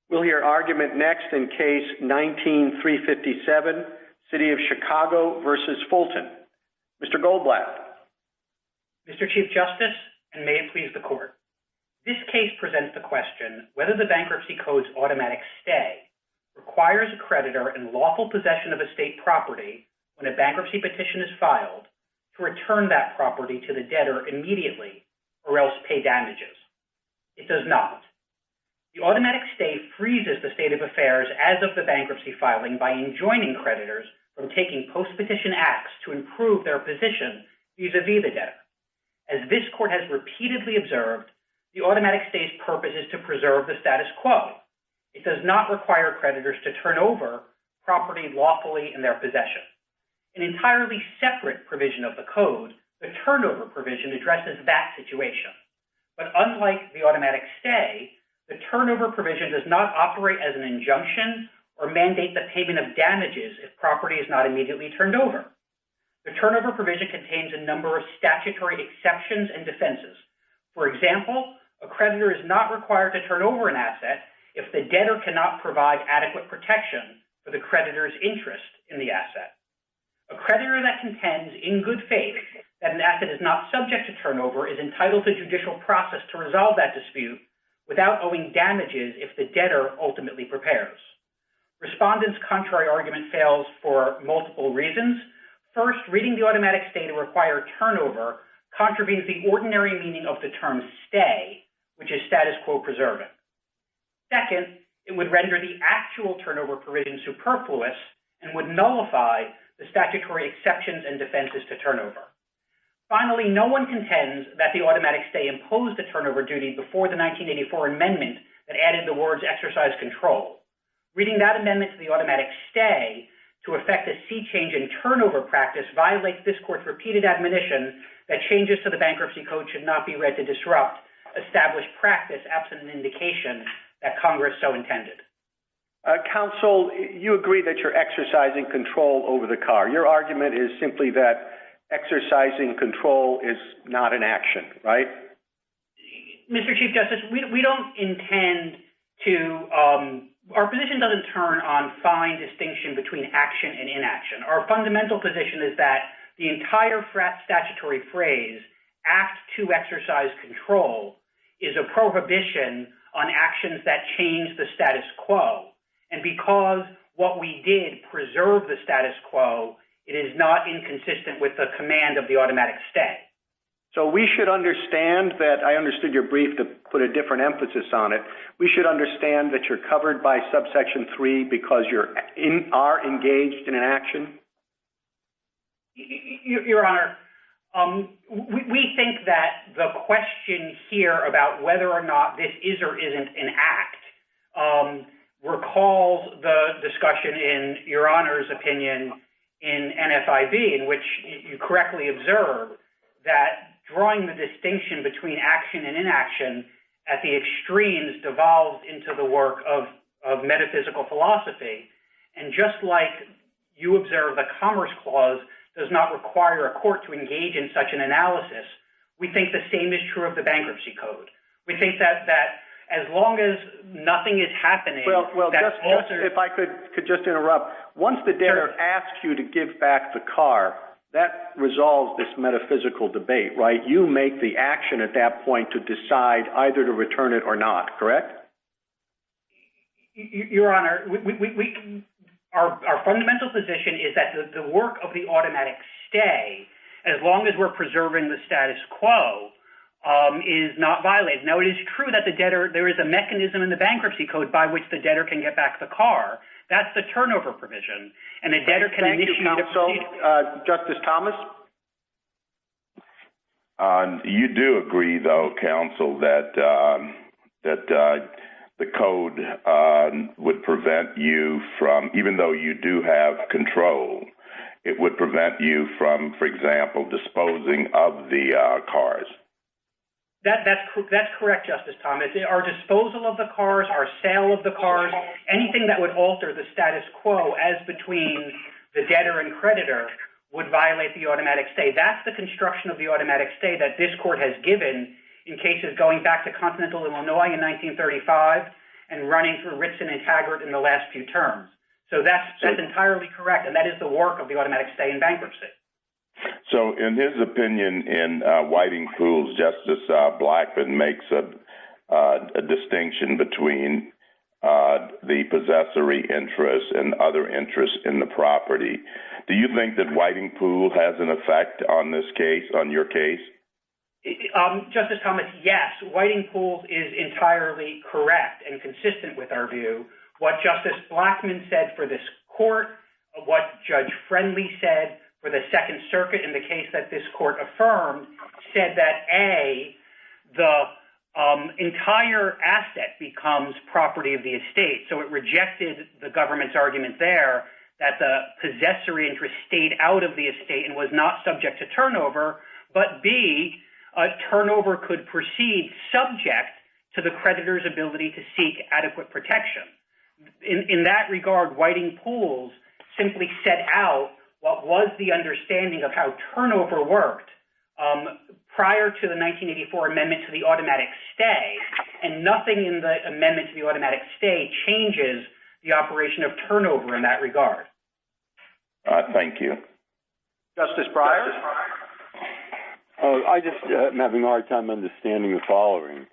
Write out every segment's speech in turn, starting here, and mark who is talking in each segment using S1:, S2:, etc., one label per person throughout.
S1: We'll hear argument next in case 19-357, City of Chicago versus Fulton. Mr. Goldblatt.
S2: Mr. Chief Justice, and may it please the Court. This case presents the question whether the Bankruptcy Code's automatic stay requires a creditor in lawful possession of a state property when a bankruptcy petition is filed to return that property to the debtor immediately or else pay damages. It does not. The automatic stay freezes the state of affairs as of the bankruptcy filing by enjoining creditors from taking post-petition acts to improve their position vis-a-vis the debtor. As this Court has repeatedly observed, the automatic stay's purpose is to preserve the status quo. It does not require creditors to turn over property lawfully in their possession. An entirely separate provision of the Code, the turnover provision, addresses that situation. But unlike the automatic stay, the turnover provision does not operate as an injunction or mandate the payment of damages if property is not immediately turned over. The turnover provision contains a number of statutory exceptions and defenses. For example, a creditor is not required to turn over an asset if the debtor cannot provide adequate protection for the creditor's interest in the asset. A creditor that contends in good faith that an asset is not subject to turnover is entitled to judicial process to resolve that dispute without owing damages if the debtor ultimately prepares. Respondent's contrary argument fails for multiple reasons. First, reading the automatic stay to require turnover contravenes the ordinary meaning of the term stay, which is status quo preserving. Second, it would render the actual turnover provision superfluous and would nullify the statutory exceptions and defenses to turnover. Finally, no one contends that the automatic stay imposed a turnover duty before the 1984 amendment that added the words exercise control. Reading that amendment to the automatic stay to effect a sea change in turnover practice violates this Court's repeated admonition that changes to the Bankruptcy Code should not be read to disrupt established practice absent an indication that Congress so intended.
S1: Counsel, you agree that you're exercising control over the car. Your argument is simply that exercising control is not an action, right?
S2: Mr. Chief Justice, we don't intend to, our position doesn't turn on fine distinction between action and inaction. Our fundamental position is that the entire statutory phrase, act to exercise control, is a prohibition on actions that change the status quo. And because what we did preserve the status quo, it is not inconsistent with the command of the automatic stay.
S1: So we should understand that, I understood your brief to put a different emphasis on it, we should understand that you're covered by subsection 3 because you are engaged in an action?
S2: Your Honor, we think that the question here about whether or not this is or isn't an act recalls the discussion in Your Honor's opinion in NFIB, in which you correctly observe that drawing the distinction between action and inaction at the extremes devolves into the work of metaphysical philosophy. And just like you observe the Commerce Clause does not require a court to engage in such an analysis, we think the same is true of the Bankruptcy Code. We think that as long as nothing is happening...
S1: if I could just interrupt. Once the debtor asks you to give back the car, that resolves this metaphysical debate, right? You make the action at that point to decide either to return it or not, correct?
S2: Your Honor, our fundamental position is that the work of the automatic stay, as long as we're preserving the status quo, is not violated. Now, it is true that there is a mechanism in the Bankruptcy Code by which the debtor can get back the car. That's the turnover provision. And the debtor can initiate a proceeding.
S1: Justice Thomas?
S3: You do agree, though, counsel, that the code would prevent you from, even though you do have control, it would prevent you from, for example, disposing of the cars.
S2: That's correct, Justice Thomas. Our disposal of the cars, our sale of the cars, anything that would alter the status quo as between the debtor and creditor would violate the automatic stay. That's the construction of the automatic stay that this court has given in cases going back to Continental Illinois in 1935 and running through Ritson and Taggart in the last few terms. So that's entirely correct, and that is the work of the automatic stay in bankruptcy.
S3: So in his opinion, in Whiting-Pools, Justice Blackmun makes a distinction between the possessory interest and other interests in the property. Do you think that Whiting-Pool has an effect on this case, on your case?
S2: Justice Thomas, yes. Whiting-Pools is entirely correct and consistent with our view. What Justice Blackmun said for this court, what Judge Friendly said for the Second Circuit in the case that this court affirmed, said that the entire asset becomes property of the estate. So it rejected the government's argument there that the possessory interest stayed out of the estate and was not subject to turnover, but B, turnover could proceed subject to the creditor's ability to seek adequate protection. In that regard, Whiting-Pools simply set out what was the understanding of how turnover worked prior to the 1984 amendment to the automatic stay, and nothing in the amendment to the automatic stay changes the operation of turnover in that regard.
S3: Thank you.
S1: Justice Breyer?
S4: I just am having a hard time understanding the following.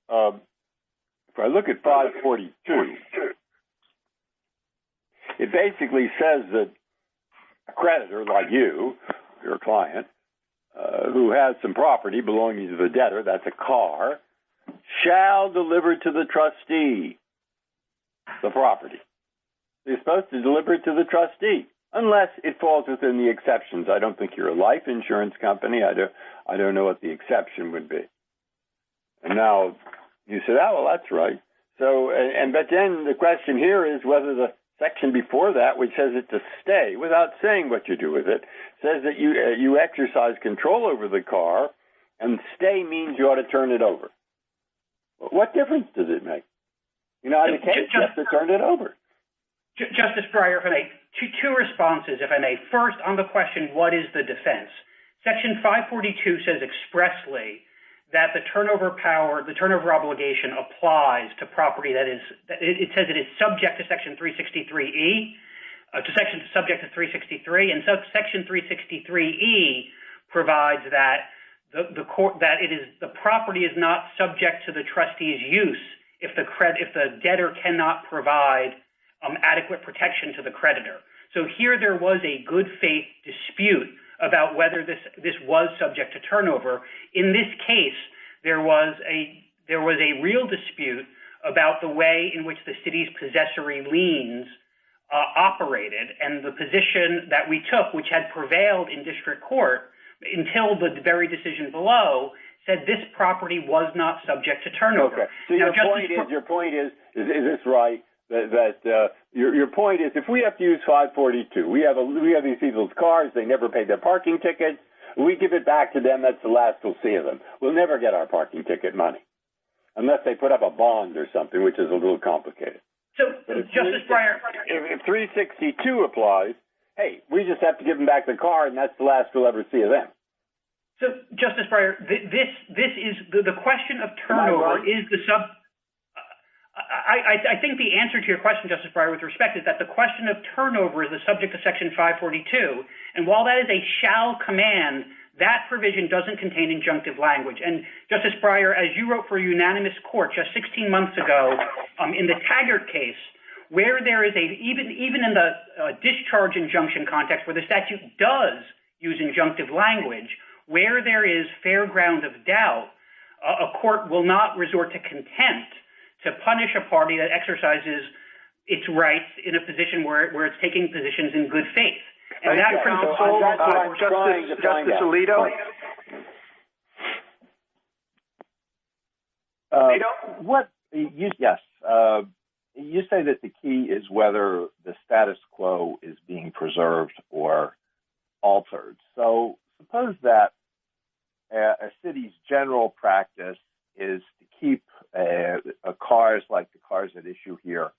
S4: If I look at 542, it basically says that a creditor like you, your client, who has some property belonging to the debtor, that's a car, shall deliver to the trustee the property. You're supposed to deliver it to the trustee, unless it falls within the exceptions. I don't think you're a life insurance company. I don't know what the exception would be. And now you said, oh, well, that's right. So, but then the question here is whether the section before that, which says it's a stay, without saying what you do with it, says that you exercise control over the car, and stay means you ought to turn it over. What difference does it make? You know, in the case, you have to turn it over.
S2: Justice Breyer, if I may, two responses, if I may. First, on the question, what is the defense? Section 542 says expressly that the turnover obligation applies to property that is, it says it is subject to Section 363E, subject to 363, and Section 363E provides that the property is not subject to the trustee's use if the debtor cannot provide adequate protection to the creditor. So here there was a good faith dispute about whether this was subject to turnover. In this case, there was a real dispute about the way in which the city's possessory liens operated, and the position that we took, which had prevailed in district court until the very decision below, said this property was not subject to turnover.
S4: Okay. So your point is this right? Your point is, if we have to use 542, we have these people's cars, they never paid their parking tickets, we give it back to them, that's the last we'll see of them. We'll never get our parking ticket money, unless they put up a bond or something, which is a little complicated.
S2: So, Justice Breyer,
S4: if 362 applies, hey, we just have to give them back the car, and that's the last we'll ever see of them.
S2: So, Justice Breyer, this is the question of turnover is the sub. I think the answer to your question, Justice Breyer, with respect, is that the question of turnover is the subject of Section 542, and while that is a shall command, that provision doesn't contain injunctive language. And Justice Breyer, as you wrote for a unanimous court just 16 months ago in the Taggart case, where there is even in the discharge injunction context, where the statute does use injunctive language, where there is fair ground of doubt, a court will not resort to contempt to punish a party that exercises its rights in a position where it's taking positions in good faith. And that principle,
S1: Justice Alito.
S5: You say that the key is whether the status quo is being preserved or altered. So suppose that a city's general practice is to keep cars like the cars at issue here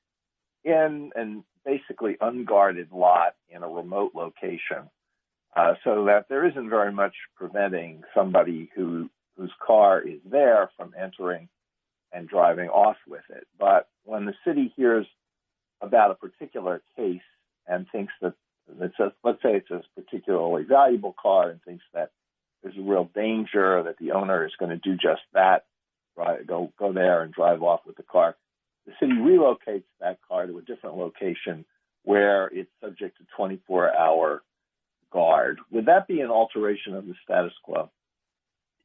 S5: in an basically unguarded lot in a remote location, so that there isn't very much preventing somebody whose car is there from entering and driving off with it. But when the city hears about a particular case and thinks that let's say it's a particularly valuable car and thinks that there's a real danger that the owner is going to do just that, right, go there and drive off with the car, the city relocates that car to a different location where it's subject to 24-hour guard. Would that be an alteration of the status quo?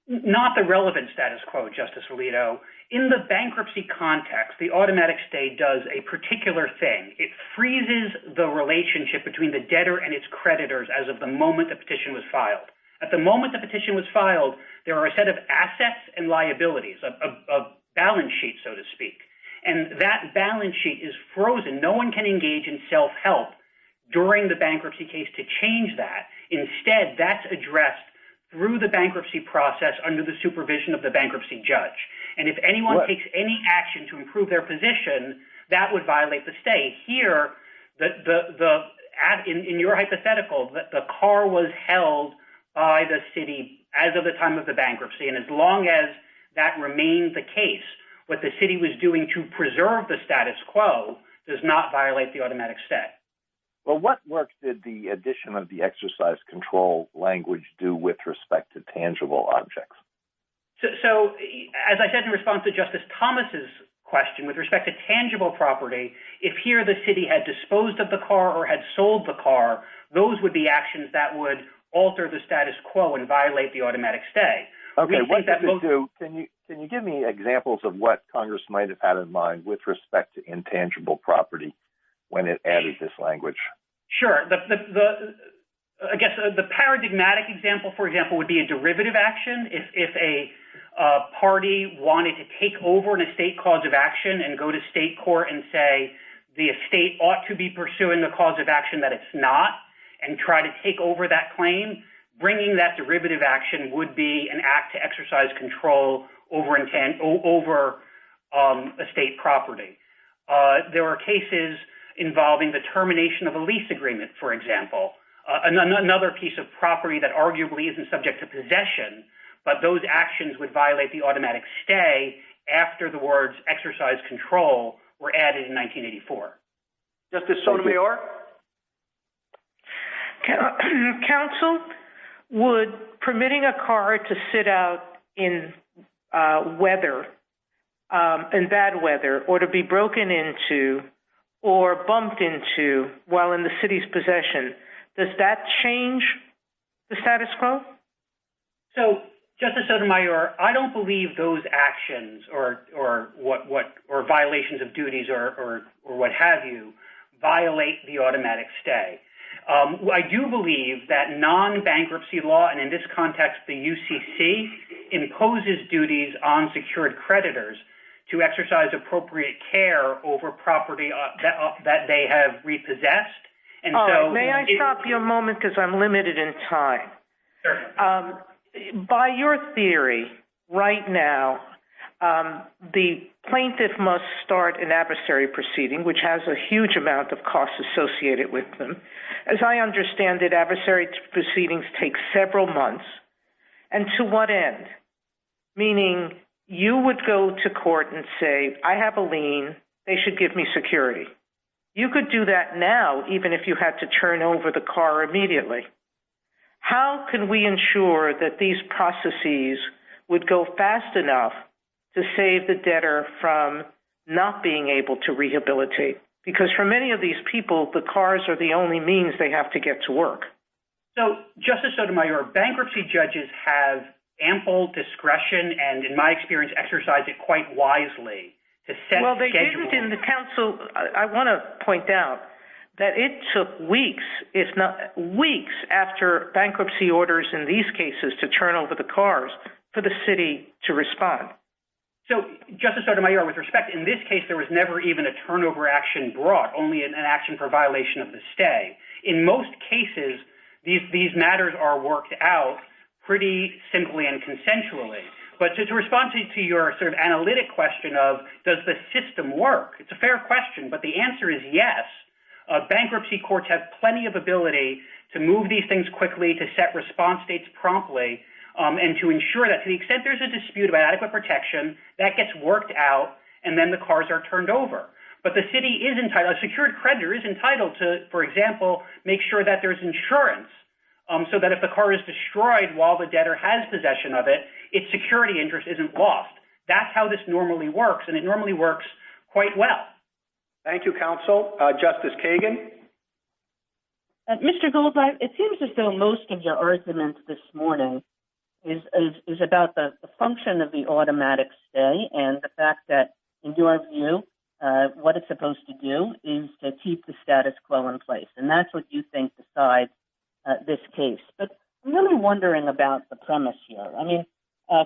S2: Not the relevant status quo, Justice Alito. In the bankruptcy context, the automatic stay does a particular thing. It freezes the relationship between the debtor and its creditors as of the moment the petition was filed. At the moment the petition was filed, there are a set of assets and liabilities, a balance sheet, so to speak. And that balance sheet is frozen. No one can engage in self-help during the bankruptcy case to change that. Instead, that's addressed through the bankruptcy process under the supervision of the bankruptcy judge. And if anyone takes any action to improve their position, that would violate the stay. Here, in your hypothetical, the car was held by the city as of the time of the bankruptcy. And as long as that remained the case, what the city was doing to preserve the status quo does not violate the automatic stay.
S5: Well, what work did the addition of the exercise control language do with respect to tangible objects?
S2: So, as I said in response to Justice Thomas's question, with respect to tangible property, if here the city had disposed of the car or had sold the car, those would be actions that would alter the status quo and violate the automatic stay.
S5: Okay, what does it do? Can you give me examples of what Congress might have had in mind with respect to intangible property when it added this language?
S2: Sure. I guess the paradigmatic example, for example, would be a derivative action. If a party wanted to take over an estate cause of action and go to state court and say the estate ought to be pursuing a cause of action that it's not and try to take over that claim, bringing that derivative action would be an act to exercise control over estate property. There are cases involving the termination of a lease agreement, for example, another piece of property that arguably isn't subject to possession, but those actions would violate the automatic stay after the words exercise control were added in 1984.
S1: Justice Sotomayor?
S6: Counsel, would permitting a car to sit out in bad weather, or to be broken into or bumped into while in the city's possession, does that change the status quo?
S2: So, Justice Sotomayor, I don't believe those actions or violations of duties or what have you violate the automatic stay. I do believe that non-bankruptcy law, and in this context the UCC, imposes duties on secured creditors to exercise appropriate care over property that they have repossessed. And
S6: all
S2: so,
S6: right. May I stop you a moment because I'm limited in time?
S2: Sure.
S6: By your theory, right now, the plaintiff must start an adversary proceeding, which has a huge amount of costs associated with them. As I understand it, adversary proceedings take several months. And to what end? Meaning, you would go to court and say, I have a lien, they should give me security. You could do that now, even if you had to turn over the car immediately. How can we ensure that these processes would go fast enough to save the debtor from not being able to rehabilitate? Because for many of these people, the cars are the only means they have to get to work.
S2: So, Justice Sotomayor, bankruptcy judges have ample discretion and, in my experience, exercise it quite wisely to set
S6: Well, they
S2: schedules.
S6: didn't in the council. I want to point out that it took weeks, if not weeks, after bankruptcy orders in these cases to turn over the cars for the city to respond.
S2: So, Justice Sotomayor, with respect, in this case, there was never even a turnover action brought, only an action for violation of the stay. In most cases, these matters are worked out pretty simply and consensually. But to respond to your sort of analytic question of, does the system work? It's a fair question, but the answer is yes. Bankruptcy courts have plenty of ability to move these things quickly, to set response dates promptly. and to ensure that to the extent there's a dispute about adequate protection, that gets worked out, and then the cars are turned over. But the city is entitled, a secured creditor is entitled to, for example, make sure that there's insurance so that if the car is destroyed while the debtor has possession of it, its security interest isn't lost. That's how this normally works, and it normally works quite well.
S1: Thank you, counsel. Justice Kagan?
S7: Mr. Goldblatt, it seems as though most of your argument this morning is about the function of the automatic stay and the fact that, in your view, what it's supposed to do is to keep the status quo in place. And that's what you think decides this case. But I'm really wondering about the premise here. I mean,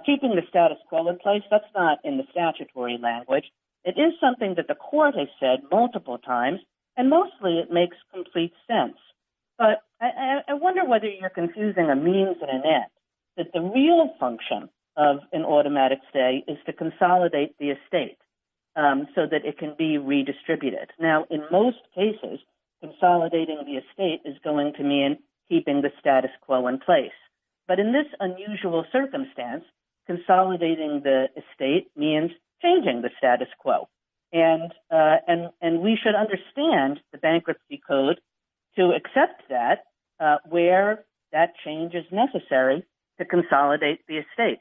S7: keeping the status quo in place, that's not in the statutory language. It is something that the court has said multiple times, and mostly it makes complete sense. But I wonder whether you're confusing a means and an end, that the real function of an automatic stay is to consolidate the estate so that it can be redistributed. Now, in most cases, consolidating the estate is going to mean keeping the status quo in place. But in this unusual circumstance, consolidating the estate means changing the status quo. And we should understand the bankruptcy code to accept that where that change is necessary to consolidate the estate.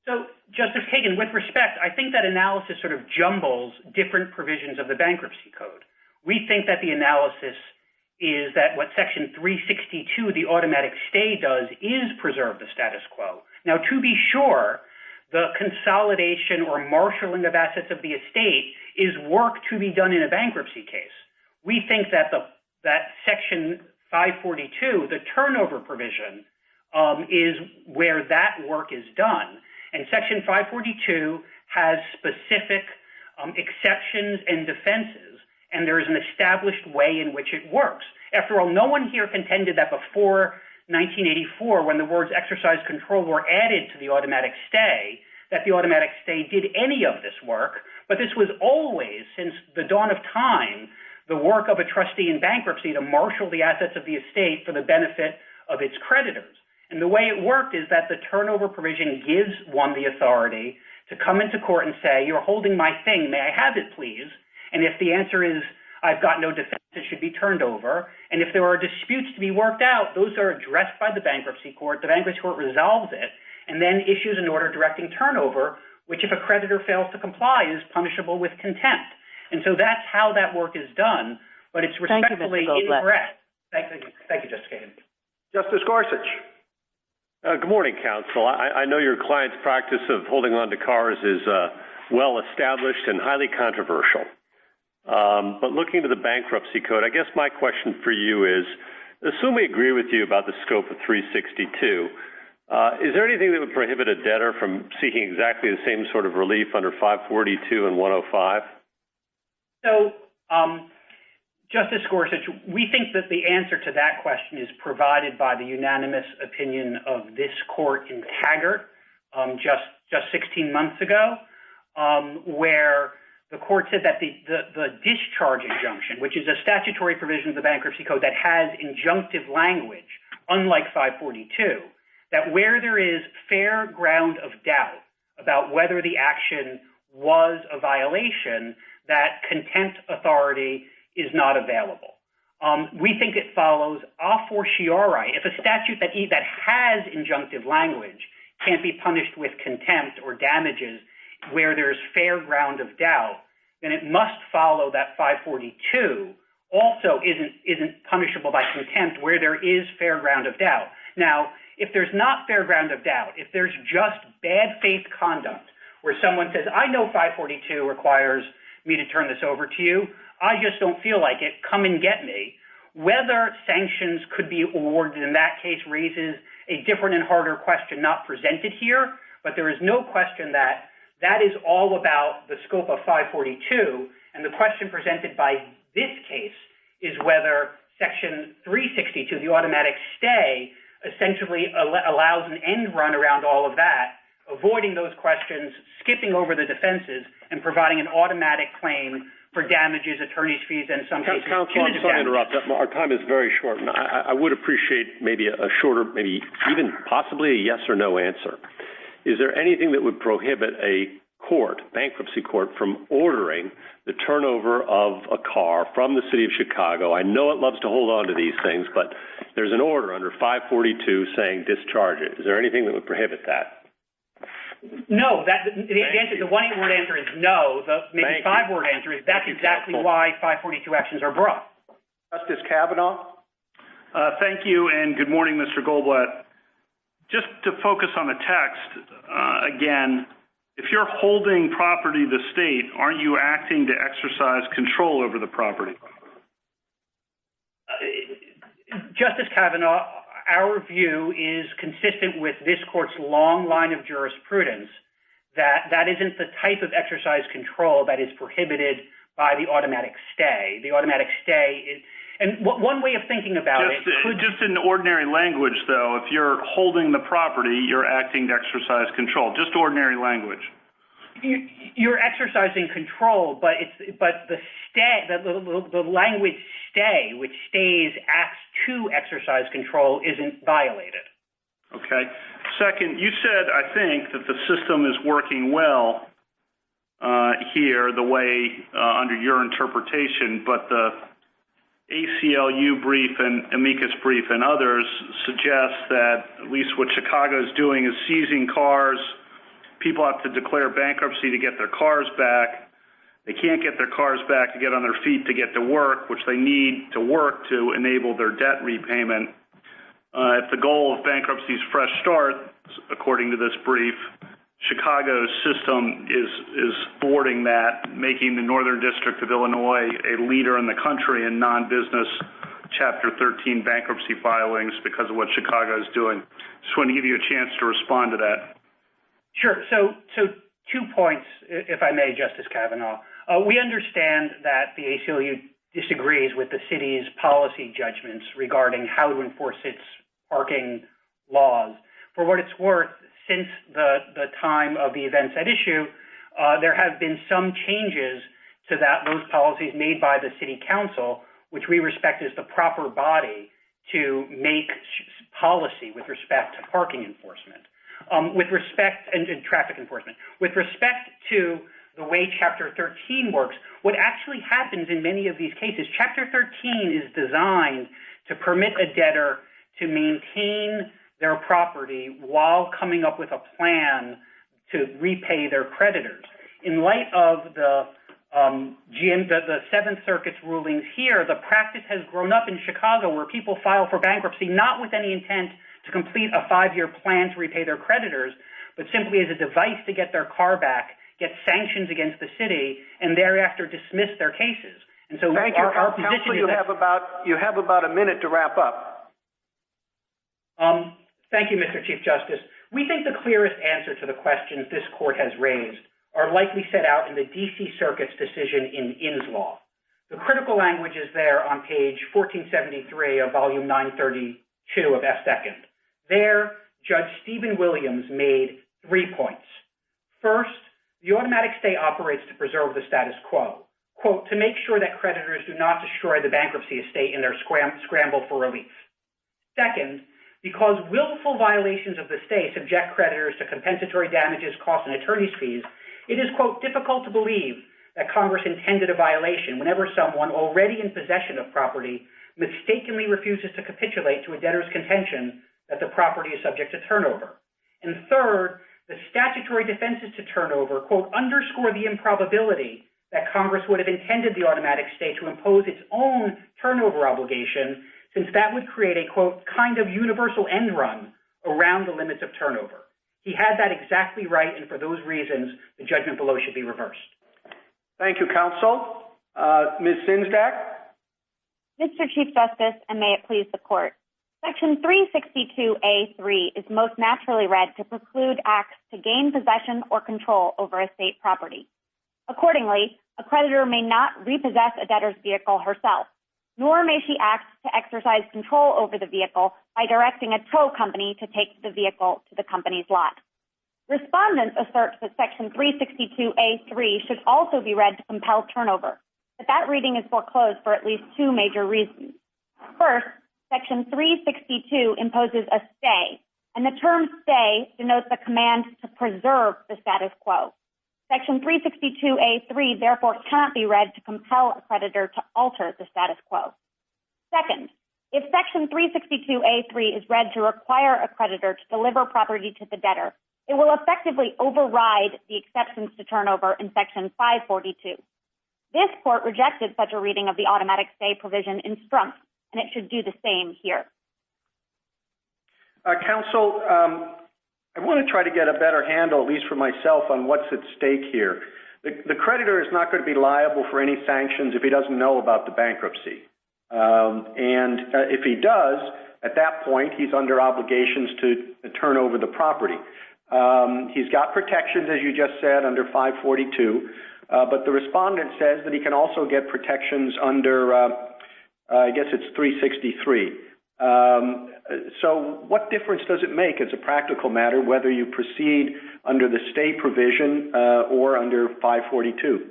S2: So, Justice Kagan, with respect, I think that analysis sort of jumbles different provisions of the bankruptcy code. We think that the analysis is that what Section 362, the automatic stay, does is preserve the status quo. Now, to be sure, the consolidation or marshaling of assets of the estate is work to be done in a bankruptcy case. We think that that Section 542, the turnover provision, is where that work is done. And Section 542 has specific exceptions and defenses, and there is an established way in which it works. After all, no one here contended that before 1984, when the words exercise control were added to the automatic stay, that the automatic stay did any of this work, but this was always, since the dawn of time, the work of a trustee in bankruptcy to marshal the assets of the estate for the benefit of its creditors. And the way it worked is that the turnover provision gives one the authority to come into court and say, you're holding my thing, may I have it, please? And if the answer is, I've got no defense, it should be turned over. And if there are disputes to be worked out, those are addressed by the bankruptcy court. The bankruptcy court resolves it and then issues an order directing turnover, which if a creditor fails to comply is punishable with contempt. And so that's how that work is done, but it's respectfully incorrect. Thank you, Justice Kagan.
S1: Justice Gorsuch.
S8: Good morning, counsel. I know your client's practice of holding on to cars is well established and highly controversial. But looking to the bankruptcy code, I guess my question for you is, assume we agree with you about the scope of 362, is there anything that would prohibit a debtor from seeking exactly the same sort of relief under 542 and 105?
S2: So, Justice Gorsuch, we think that the answer to that question is provided by the unanimous opinion of this court in Taggart just 16 months ago, where the court said that the discharge injunction, which is a statutory provision of the bankruptcy code that has injunctive language, unlike 542, that where there is fair ground of doubt about whether the action was a violation, that contempt authority is not available. We think it follows a fortiori. If a statute that has injunctive language can't be punished with contempt or damages where there's fair ground of doubt, then it must follow that 542 also isn't punishable by contempt where there is fair ground of doubt. Now, if there's not fair ground of doubt, if there's just bad faith conduct where someone says, I know 542 requires me to turn this over to you, I just don't feel like it, come and get me. Whether sanctions could be awarded in that case raises a different and harder question not presented here, but there is no question that that is all about the scope of 542, and the question presented by this case is whether Section 362, the automatic stay, essentially allows an end run around all of that, avoiding those questions, skipping over the defenses, and providing an automatic claim for damages, attorney's fees, and in some cases
S8: Counsel, I'm sorry to interrupt. Our time is very short, and I would appreciate maybe a shorter, maybe even possibly a yes or no answer. Is there anything that would prohibit a court, bankruptcy court, from ordering the turnover of a car from the city of Chicago? I know it loves to hold on to these things, but there's an order under 542 saying discharge it. Is there anything that would prohibit that?
S2: No, the one-word answer is no. The maybe five-word answer is that's exactly why 542 actions are brought.
S1: Justice Kavanaugh?
S9: Thank you, and good morning, Mr. Goldblatt. Just to focus on the text, again, if you're holding property of the state, aren't you acting to exercise control over the property?
S2: Justice Kavanaugh, our view is consistent with this court's long line of jurisprudence that isn't the type of exercise control that is prohibited by the automatic stay. The automatic stay is, and one way of thinking about
S9: just in ordinary language, though, if you're holding the property, you're acting to exercise control. Just ordinary language.
S2: You're exercising control, but the language stay, which stays acts to exercise control, isn't violated.
S9: Okay. Second, you said, I think, that the system is working well here, the way under your interpretation, but the ACLU brief and amicus brief and others suggest that at least what Chicago is doing is seizing cars. People have to declare bankruptcy to get their cars back. They can't get their cars back to get on their feet to get to work, which they need to work to enable their debt repayment. If the goal of bankruptcy is fresh start, according to this brief, Chicago's system is thwarting that, making the Northern District of Illinois a leader in the country in non-business Chapter 13 bankruptcy filings because of what Chicago is doing. Just want to give you a chance to respond to that.
S2: Sure. So 2 points, if I may, Justice Kavanaugh. We understand that the ACLU disagrees with the city's policy judgments regarding how to enforce its parking laws. For what it's worth, since the time of the events at issue, there have been some changes to those policies made by the city council, which we respect as the proper body to make policy with respect to parking enforcement. With respect and traffic enforcement. With respect to the way Chapter 13 works, what actually happens in many of these cases, Chapter 13 is designed to permit a debtor to maintain their property while coming up with a plan to repay their creditors. In light of the Seventh Circuit's rulings here, the practice has grown up in Chicago where people file for bankruptcy not with any intent to complete a 5-year plan to repay their creditors, but simply as a device to get their car back, get sanctions against the city, and thereafter dismiss their cases. And so
S1: Thank you, our position is you have about a minute to wrap up.
S2: Thank you, Mr. Chief Justice. We think the clearest answer to the questions this court has raised are likely set out in the D.C. Circuit's decision in Inslaw. The critical language is there on page 1473 of volume 932 of F. Second. There, Judge Stephen Williams made 3 points. First, the automatic stay operates to preserve the status quo, quote, to make sure that creditors do not destroy the bankruptcy estate in their scramble for relief. Second, because willful violations of the stay subject creditors to compensatory damages, costs, and attorney's fees, it is, quote, difficult to believe that Congress intended a violation whenever someone already in possession of property mistakenly refuses to capitulate to a debtor's contention that the property is subject to turnover. And third, the statutory defenses to turnover, quote, underscore the improbability that Congress would have intended the automatic stay to impose its own turnover obligation, since that would create a, quote, kind of universal end run around the limits of turnover. He had that exactly right, and for those reasons, the judgment below should be reversed.
S1: Thank you, counsel. Ms. Sinzdak?
S10: Mr. Chief Justice, and may it please the court, Section 362A.3 is most naturally read to preclude acts to gain possession or control over a state property. Accordingly, a creditor may not repossess a debtor's vehicle herself, nor may she act to exercise control over the vehicle by directing a tow company to take the vehicle to the company's lot. Respondents assert that Section 362A.3 should also be read to compel turnover. that reading is foreclosed for at least two major reasons. First, Section 362 imposes a stay, and the term stay denotes a command to preserve the status quo. Section 362A3 therefore cannot be read to compel a creditor to alter the status quo. Second, if Section 362A3 is read to require a creditor to deliver property to the debtor, it will effectively override the exceptions to turnover in Section 542. This court rejected such a reading of the automatic stay provision in Strump, and it should do the same here.
S1: Counsel, I want to try to get a better handle, at least for myself, on what's at stake here. The creditor is not going to be liable for any sanctions if he doesn't know about the bankruptcy. And if he does, at that point, he's under obligations to turn over the property. He's got protections, as you just said, under 542, but the respondent says that he can also get protections under, I guess it's 363. So what difference does it make as a practical matter whether you proceed under the stay provision or under 542?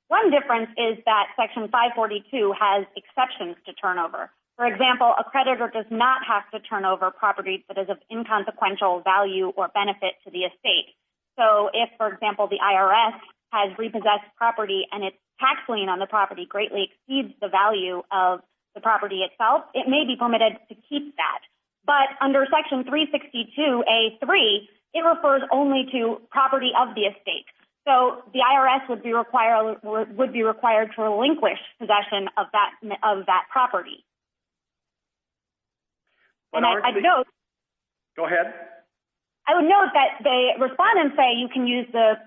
S10: One difference is that Section 542 has exceptions to turnover. For example, a creditor does not have to turn over property that is of inconsequential value or benefit to the estate. So if, for example, the IRS has repossessed property and its tax lien on the property greatly exceeds the value of the property itself, it may be permitted to keep that. But under Section 362A3, it refers only to property of the estate. So the IRS would be required to relinquish possession of that property.
S1: But
S10: and I'd note. Go ahead. I would note that the respondents say you can use the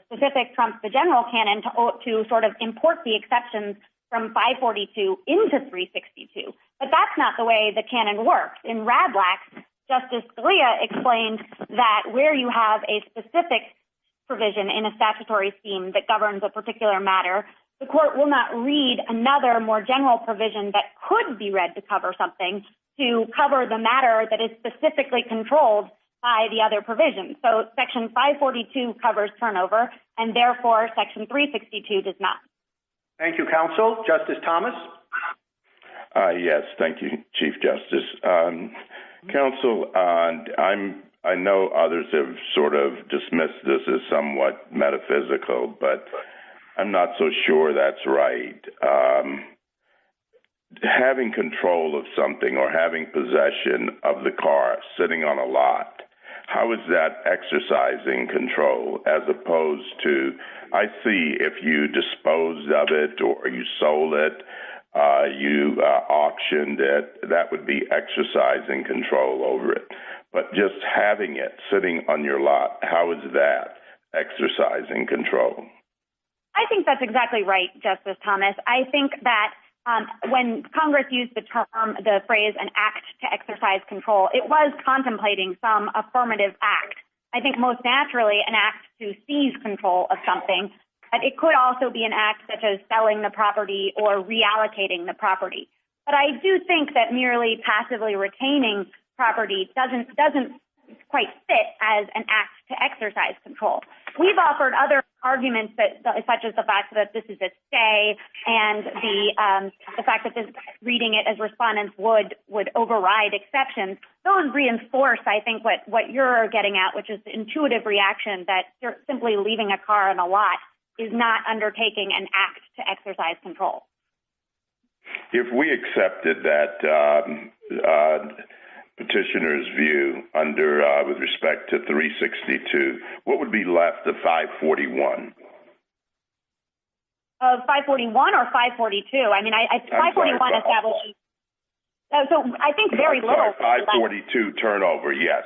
S10: specific trumps the general canon to sort of import the exceptions from 542 into 362. But that's not the way the canon works. In Radlax, Justice Scalia explained that where you have a specific provision in a statutory scheme that governs a particular matter, the court will not read another more general provision that could be read to cover something to cover the matter that is specifically controlled by the other provisions. So Section 542 covers turnover, and therefore Section 362 does not.
S1: Thank you, counsel. Justice Thomas?
S3: Yes, thank you, Chief Justice. Counsel, I know others have sort of dismissed this as somewhat metaphysical, but I'm not so sure that's right. Having control of something or having possession of the car sitting on a lot, how is that exercising control as opposed to, I see if you disposed of it or you sold it, you auctioned it, that would be exercising control over it. But just having it sitting on your lot, how is that exercising control?
S10: I think that's exactly right, Justice Thomas. I think that when Congress used the phrase an act to exercise control, it was contemplating some affirmative act. I think most naturally an act to seize control of something, but it could also be an act such as selling the property or reallocating the property. But I do think that merely passively retaining property doesn't quite fit as an act to exercise control. We've offered other arguments such as the fact that this is a stay and the fact that this reading it as respondents would override exceptions. Those reinforce, I think, what you're getting at, which is the intuitive reaction that simply leaving a car in a lot is not undertaking an act to exercise control.
S3: If we accepted that petitioner's view under with respect to 362, what would be left of 541?
S10: Of 541 or 542? I mean, 541 establishes. So I think very little.
S3: 542 turnover. Yes.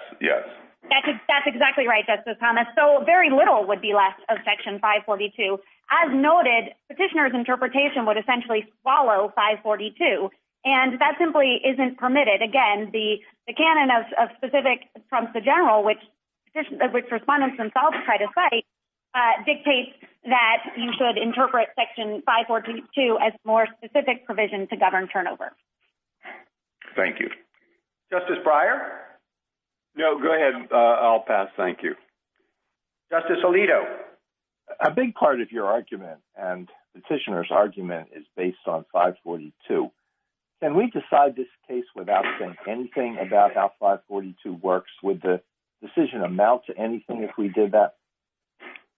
S10: That's exactly right, Justice Thomas. So very little would be left of Section 542. As noted, petitioner's interpretation would essentially swallow 542. And that simply isn't permitted. Again, the canon of specific trumps the general, which respondents themselves try to cite, dictates that you should interpret Section 542 as more specific provision to govern turnover.
S3: Thank you.
S1: Justice Breyer?
S4: No, go ahead. I'll pass. Thank you.
S1: Justice Alito?
S5: A big part of your argument and petitioner's argument is based on 542. Can we decide this case without saying anything about how 542 works? Would the decision amount to anything if we did that?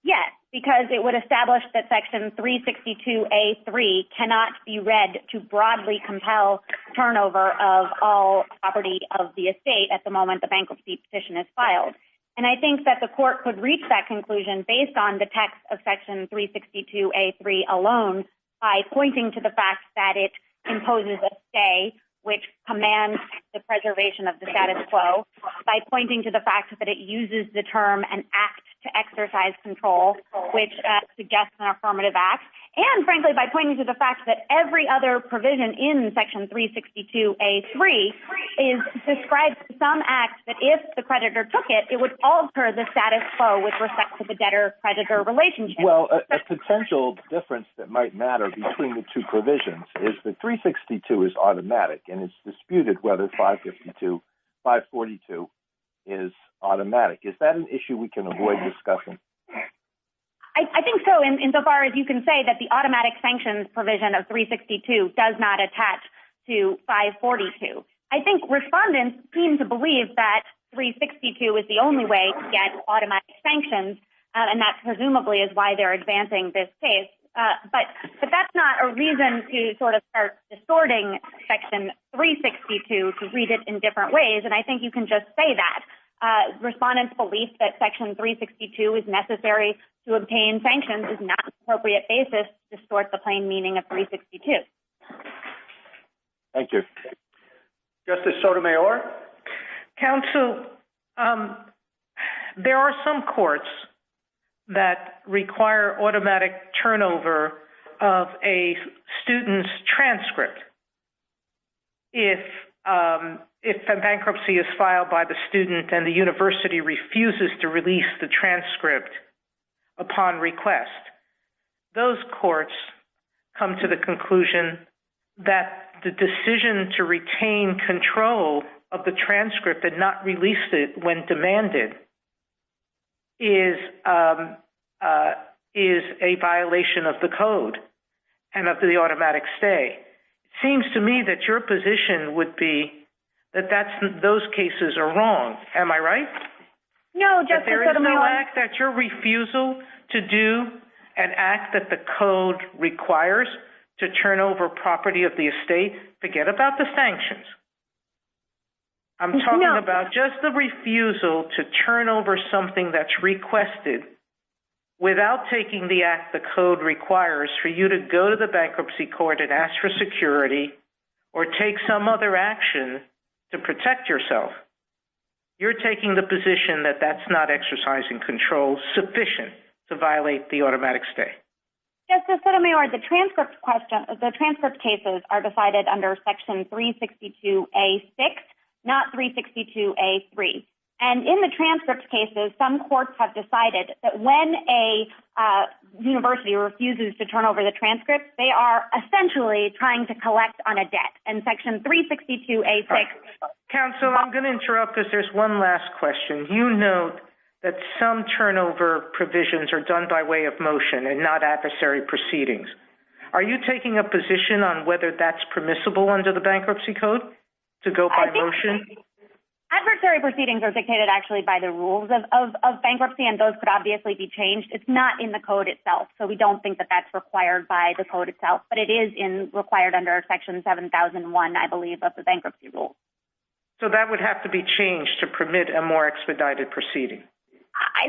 S10: Yes, because it would establish that Section 362A3 cannot be read to broadly compel turnover of all property of the estate at the moment the bankruptcy petition is filed. And I think that the court could reach that conclusion based on the text of Section 362A3 alone by pointing to the fact that it imposes a stay which commands the preservation of the status quo, by pointing to the fact that it uses the term an act to exercise control, which suggests an affirmative act, and frankly by pointing to the fact that every other provision in Section 362A3 is described as some act that if the creditor took it, it would alter the status quo with respect to the debtor-creditor relationship.
S5: Well, a potential difference that might matter between the two provisions is that 362 is automatic, and it's disputed whether 542 is automatic. Is that an issue we can avoid discussing?
S10: I think so, insofar as you can say that the automatic sanctions provision of 362 does not attach to 542. I think respondents seem to believe that 362 is the only way to get automatic sanctions, and that presumably is why they're advancing this case. But that's not a reason to sort of start distorting Section 362 to read it in different ways, and I think you can just say that. Respondents' belief that Section 362 is necessary to obtain sanctions is not an appropriate basis to distort the plain meaning of 362.
S5: Thank you.
S1: Justice Sotomayor?
S6: Counsel, there are some courts that require automatic turnover of a student's transcript if a bankruptcy is filed by the student and the university refuses to release the transcript upon request. Those courts come to the conclusion that the decision to retain control of the transcript and not release it when demanded is a violation of the code and of the automatic stay. It seems to me that your position would be that those cases are wrong. Am I right?
S10: No, Justice
S6: Sotomayor. There is no act that your refusal to do an act that the code requires to turn over property of the estate. Forget about the sanctions. I'm talking about just the refusal to turn over something that's requested without taking the act the code requires for you to go to the bankruptcy court and ask for security or take some other action to protect yourself. You're taking the position that that's not exercising control sufficient to violate the automatic stay.
S10: Justice Sotomayor, the transcript cases are decided under Section 362A6, not 362A3. And in the transcript cases, some courts have decided that when a university refuses to turn over the transcript, they are essentially trying to collect on a debt. And Section 362A6...
S6: Counsel, I'm going to interrupt because there's one last question. You note that some turnover provisions are done by way of motion and not adversary proceedings. Are you taking a position on whether that's permissible under the bankruptcy code to go by motion?
S10: Adversary proceedings are dictated actually by the rules of bankruptcy, and those could obviously be changed. It's not in the code itself, so we don't think that that's required by the code itself, but it is required under Section 7001, I believe, of the bankruptcy rules.
S6: So that would have to be changed to permit a more expedited proceeding.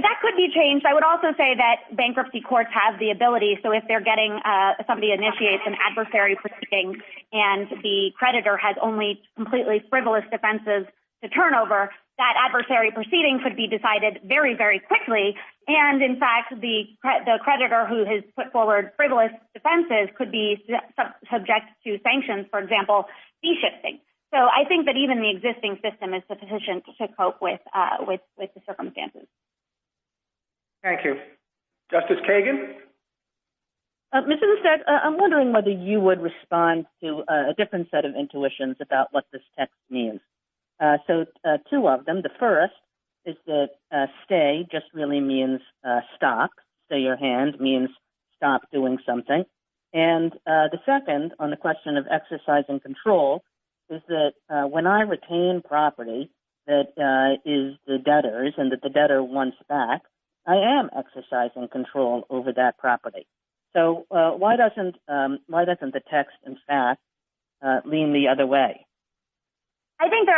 S10: That could be changed. I would also say that bankruptcy courts have the ability, so if they're getting somebody initiates an adversary proceeding and the creditor has only completely frivolous defenses to turn over, that adversary proceeding could be decided very, very quickly. And in fact, the creditor who has put forward frivolous defenses could be subject to sanctions, for example, fee shifting. So I think that even the existing system is sufficient to cope with the circumstances.
S6: Thank you.
S1: Justice Kagan?
S7: Ms. Sinzdak, I'm wondering whether you would respond to a different set of intuitions about what this text means. So two of them. The first is that stay just really means stop stay your hand means stop doing something. And the second, on the question of exercising control, is that when I retain property that is the debtor's and that the debtor wants back, I am exercising control over that property. So why doesn't the text, in fact, lean the other way?
S10: I think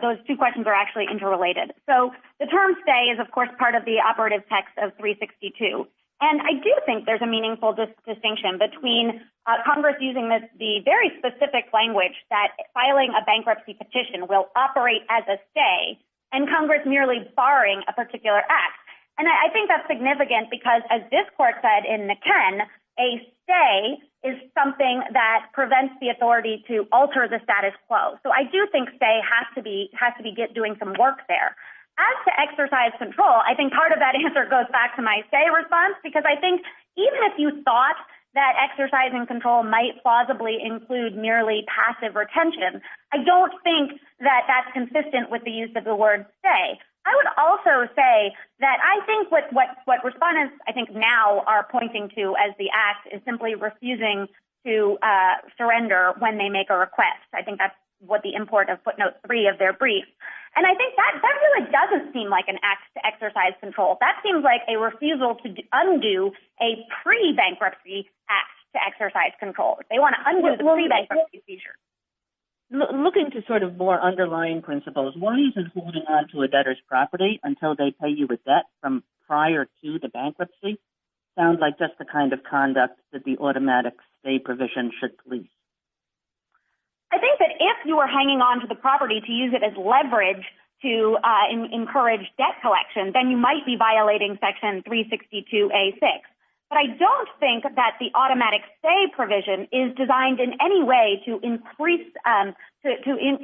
S10: those two questions are actually interrelated. So the term stay is, of course, part of the operative text of 362. And I do think there's a meaningful distinction between Congress using the very specific language that filing a bankruptcy petition will operate as a stay, and Congress merely barring a particular act. And I think that's significant because, as this court said in McKen, a stay is something that prevents the authority to alter the status quo. So I do think stay has to be doing some work there. As to exercise control, I think part of that answer goes back to my stay response, because I think even if you thought that exercising control might plausibly include merely passive retention, I don't think that that's consistent with the use of the word stay. I would also say that I think what respondents, I think, now are pointing to as the act is simply refusing to surrender when they make a request. I think that's what the import of footnote 3 of their brief. And I think that really doesn't seem like an act to exercise control. That seems like a refusal to undo a pre-bankruptcy act to exercise control. They want to undo the pre-bankruptcy seizure.
S7: Looking to sort of more underlying principles, why isn't holding on to a debtor's property until they pay you a debt from prior to the bankruptcy sound like just the kind of conduct that the automatic stay provision should police?
S10: I think that if you were hanging on to the property to use it as leverage to encourage debt collection, then you might be violating Section 362A6. But I don't think that the automatic stay provision is designed in any way to increase,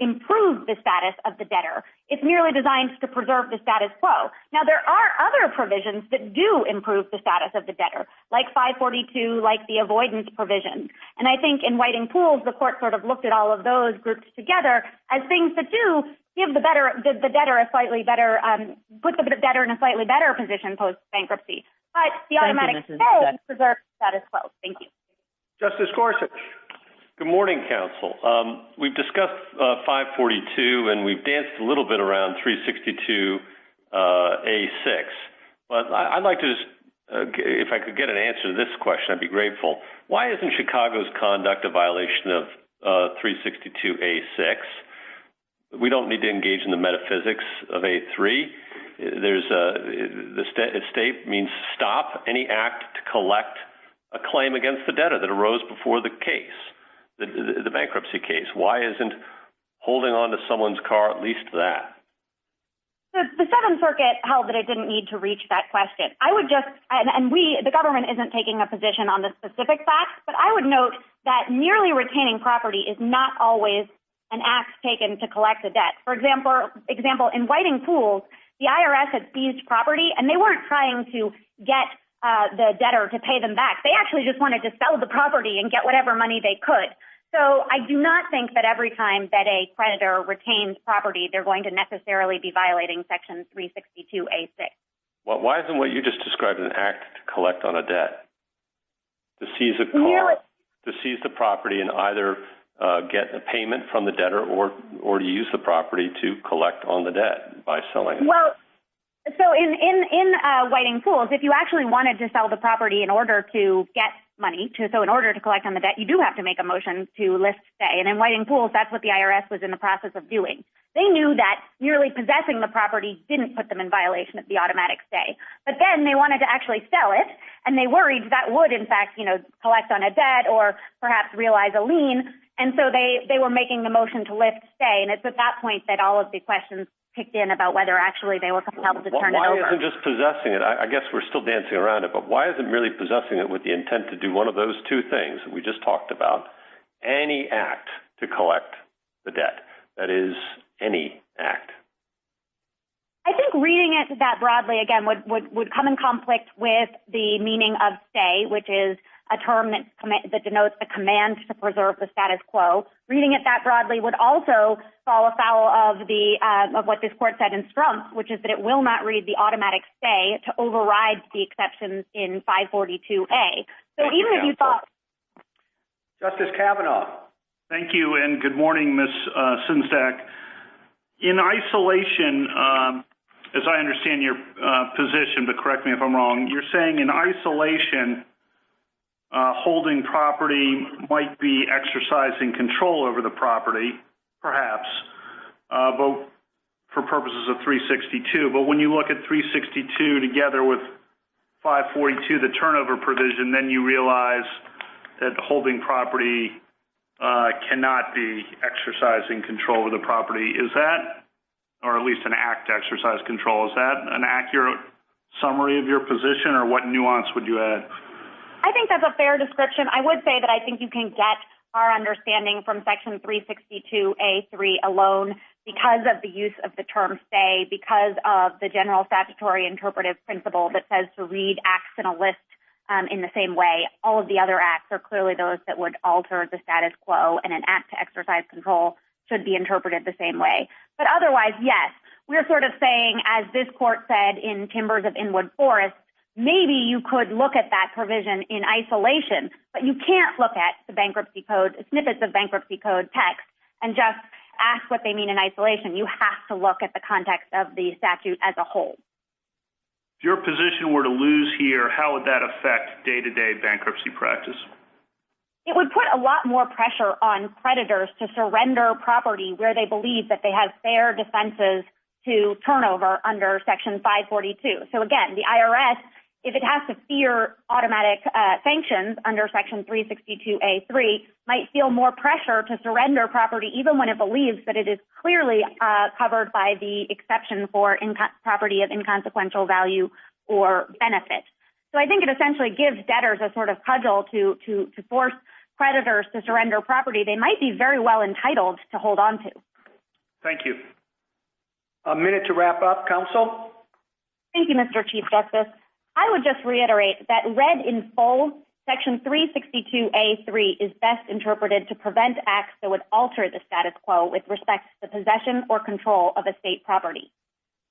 S10: improve the status of the debtor. It's merely designed to preserve the status quo. Now, there are other provisions that do improve the status of the debtor, like 542, like the avoidance provision. And I think in Whiting Pools, the court sort of looked at all of those grouped together as things that do give the debtor a slightly better, put the debtor in a slightly better position post-bankruptcy. But the automatic stay preserves the status quo. Thank you.
S1: Justice Gorsuch.
S8: Good morning, counsel. We've discussed 542, and we've danced a little bit around 362A6. But I'd like to just, if I could get an answer to this question, I'd be grateful. Why isn't Chicago's conduct a violation of 362A6? We don't need to engage in the metaphysics of A3. The state means stop any act to collect a claim against the debtor that arose before the case, the bankruptcy case. Why isn't holding on to someone's car at least that?
S10: The Seventh Circuit held that it didn't need to reach that question. I would just, the government isn't taking a position on the specific facts, but I would note that merely retaining property is not always an act taken to collect a debt. For example, in Whiting Pools, the IRS had seized property, and they weren't trying to get the debtor to pay them back. They actually just wanted to sell the property and get whatever money they could. So I do not think that every time that a creditor retains property, they're going to necessarily be violating Section 362A6.
S8: Well, why isn't what you just described an act to collect on a debt? To seize a car, to seize the property and either get a payment from the debtor or to use the property to collect on the debt by selling it?
S10: Well, so in Whiting Pools, if you actually wanted to sell the property in order to get money, so in order to collect on the debt, you do have to make a motion to list stay. And in Whiting Pools, that's what the IRS was in the process of doing. They knew that merely possessing the property didn't put them in violation of the automatic stay. But then they wanted to actually sell it, and they worried that would, in fact, collect on a debt or perhaps realize a lien. And so they were making the motion to lift stay. And it's at that point that all of the questions kicked in about whether actually they were compelled to turn it over.
S8: Why isn't just possessing it? I guess we're still dancing around it, but why isn't merely possessing it with the intent to do one of those two things that we just talked about? Any act to collect the debt. That is, any act.
S10: I think reading it that broadly, again, would come in conflict with the meaning of stay, which is a term that denotes the command to preserve the status quo. Reading it that broadly would also fall afoul of what this court said in Strump, which is that it will not read the automatic stay to override the exceptions in 542A. So even if you thought...
S1: Justice Kavanaugh.
S9: Thank you, and good morning, Ms. Sinzdak. In isolation, as I understand your position, but correct me if I'm wrong, you're saying in isolation, holding property might be exercising control over the property, perhaps, but for purposes of 362. But when you look at 362 together with 542, the turnover provision, then you realize that holding property cannot be exercising control over the property. Is that, or at least an act to exercise control, is that an accurate summary of your position, or what nuance would you add?
S10: I think that's a fair description. I would say that I think you can get our understanding from Section 362A3 alone because of the use of the term stay, because of the general statutory interpretive principle that says to read acts in a list in the same way. All of the other acts are clearly those that would alter the status quo, and an act to exercise control should be interpreted the same way. But otherwise, yes, we're sort of saying, as this court said in Timbers of Inwood Forest, maybe you could look at that provision in isolation, but you can't look at the bankruptcy code, snippets of bankruptcy code text, and just ask what they mean in isolation. You have to look at the context of the statute as a whole.
S9: If your position were to lose here, how would that affect day-to-day bankruptcy practice?
S10: It would put a lot more pressure on creditors to surrender property where they believe that they have fair defenses to turnover under Section 542. So again, the IRS, if it has to fear automatic sanctions under Section 362A3, might feel more pressure to surrender property even when it believes that it is clearly covered by the exception for property of inconsequential value or benefit. So I think it essentially gives debtors a sort of cudgel to force creditors to surrender property they might be very well entitled to hold on to.
S9: Thank you.
S1: A minute to wrap up, counsel.
S10: Thank you, Mr. Chief Justice. I would just reiterate that read in full, Section 362A3 is best interpreted to prevent acts that would alter the status quo with respect to the possession or control of estate property.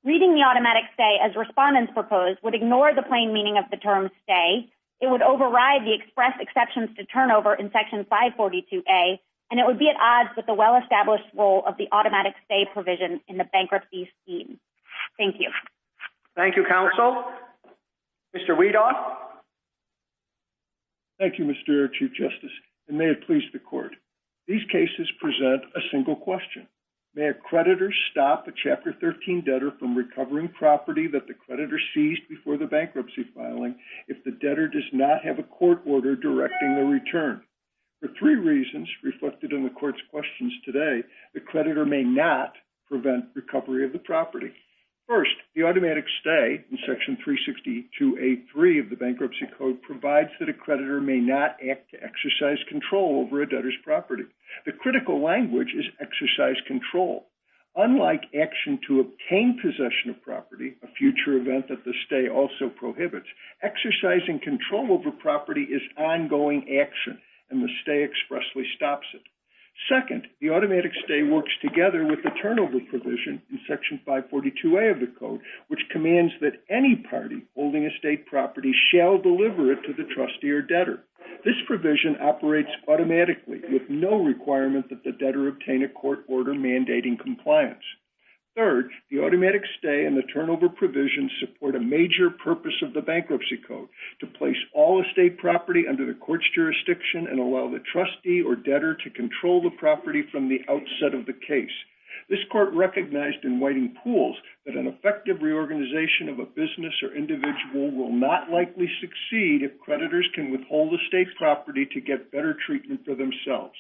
S10: Reading the automatic stay as respondents proposed would ignore the plain meaning of the term stay. It would override the express exceptions to turnover in Section 542A, and it would be at odds with the well-established role of the automatic stay provision in the bankruptcy scheme. Thank you.
S1: Thank you, counsel. Mr. Wedoff.
S11: Thank you, Mr. Chief Justice, and may it please the court. These cases present a single question. May a creditor stop a Chapter 13 debtor from recovering property that the creditor seized before the bankruptcy filing if the debtor does not have a court order directing the return? For three reasons reflected in the court's questions today, the creditor may not prevent recovery of the property. First, the automatic stay in Section 362A3 of the Bankruptcy Code provides that a creditor may not act to exercise control over a debtor's property. The critical language is exercise control. Unlike action to obtain possession of property, a future event that the stay also prohibits, exercising control over property is ongoing action, and the stay expressly stops it. Second, the automatic stay works together with the turnover provision in Section 542A of the Code, which commands that any party holding estate property shall deliver it to the trustee or debtor. This provision operates automatically with no requirement that the debtor obtain a court order mandating compliance. Third, the automatic stay and the turnover provisions support a major purpose of the Bankruptcy Code, to place all estate property under the court's jurisdiction and allow the trustee or debtor to control the property from the outset of the case. This court recognized in Whiting Pools that an effective reorganization of a business or individual will not likely succeed if creditors can withhold estate property to get better treatment for themselves.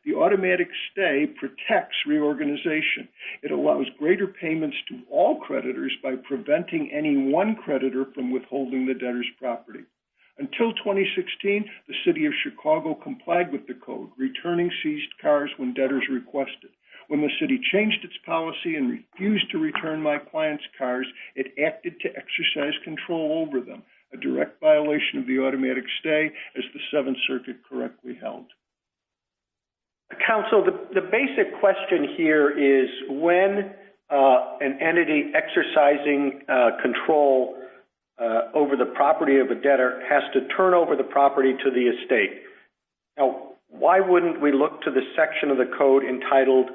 S11: The automatic stay protects reorganization. It allows greater payments to all creditors by preventing any one creditor from withholding the debtor's property. Until 2016, the City of Chicago complied with the code, returning seized cars when debtors requested. When the city changed its policy and refused to return my client's cars, it acted to exercise control over them. a direct violation of the automatic stay, as the Seventh Circuit correctly held.
S1: Counsel, the basic question here is when an entity exercising control over the property of a debtor has to turn over the property to the estate. Now, why wouldn't we look to the section of the code entitled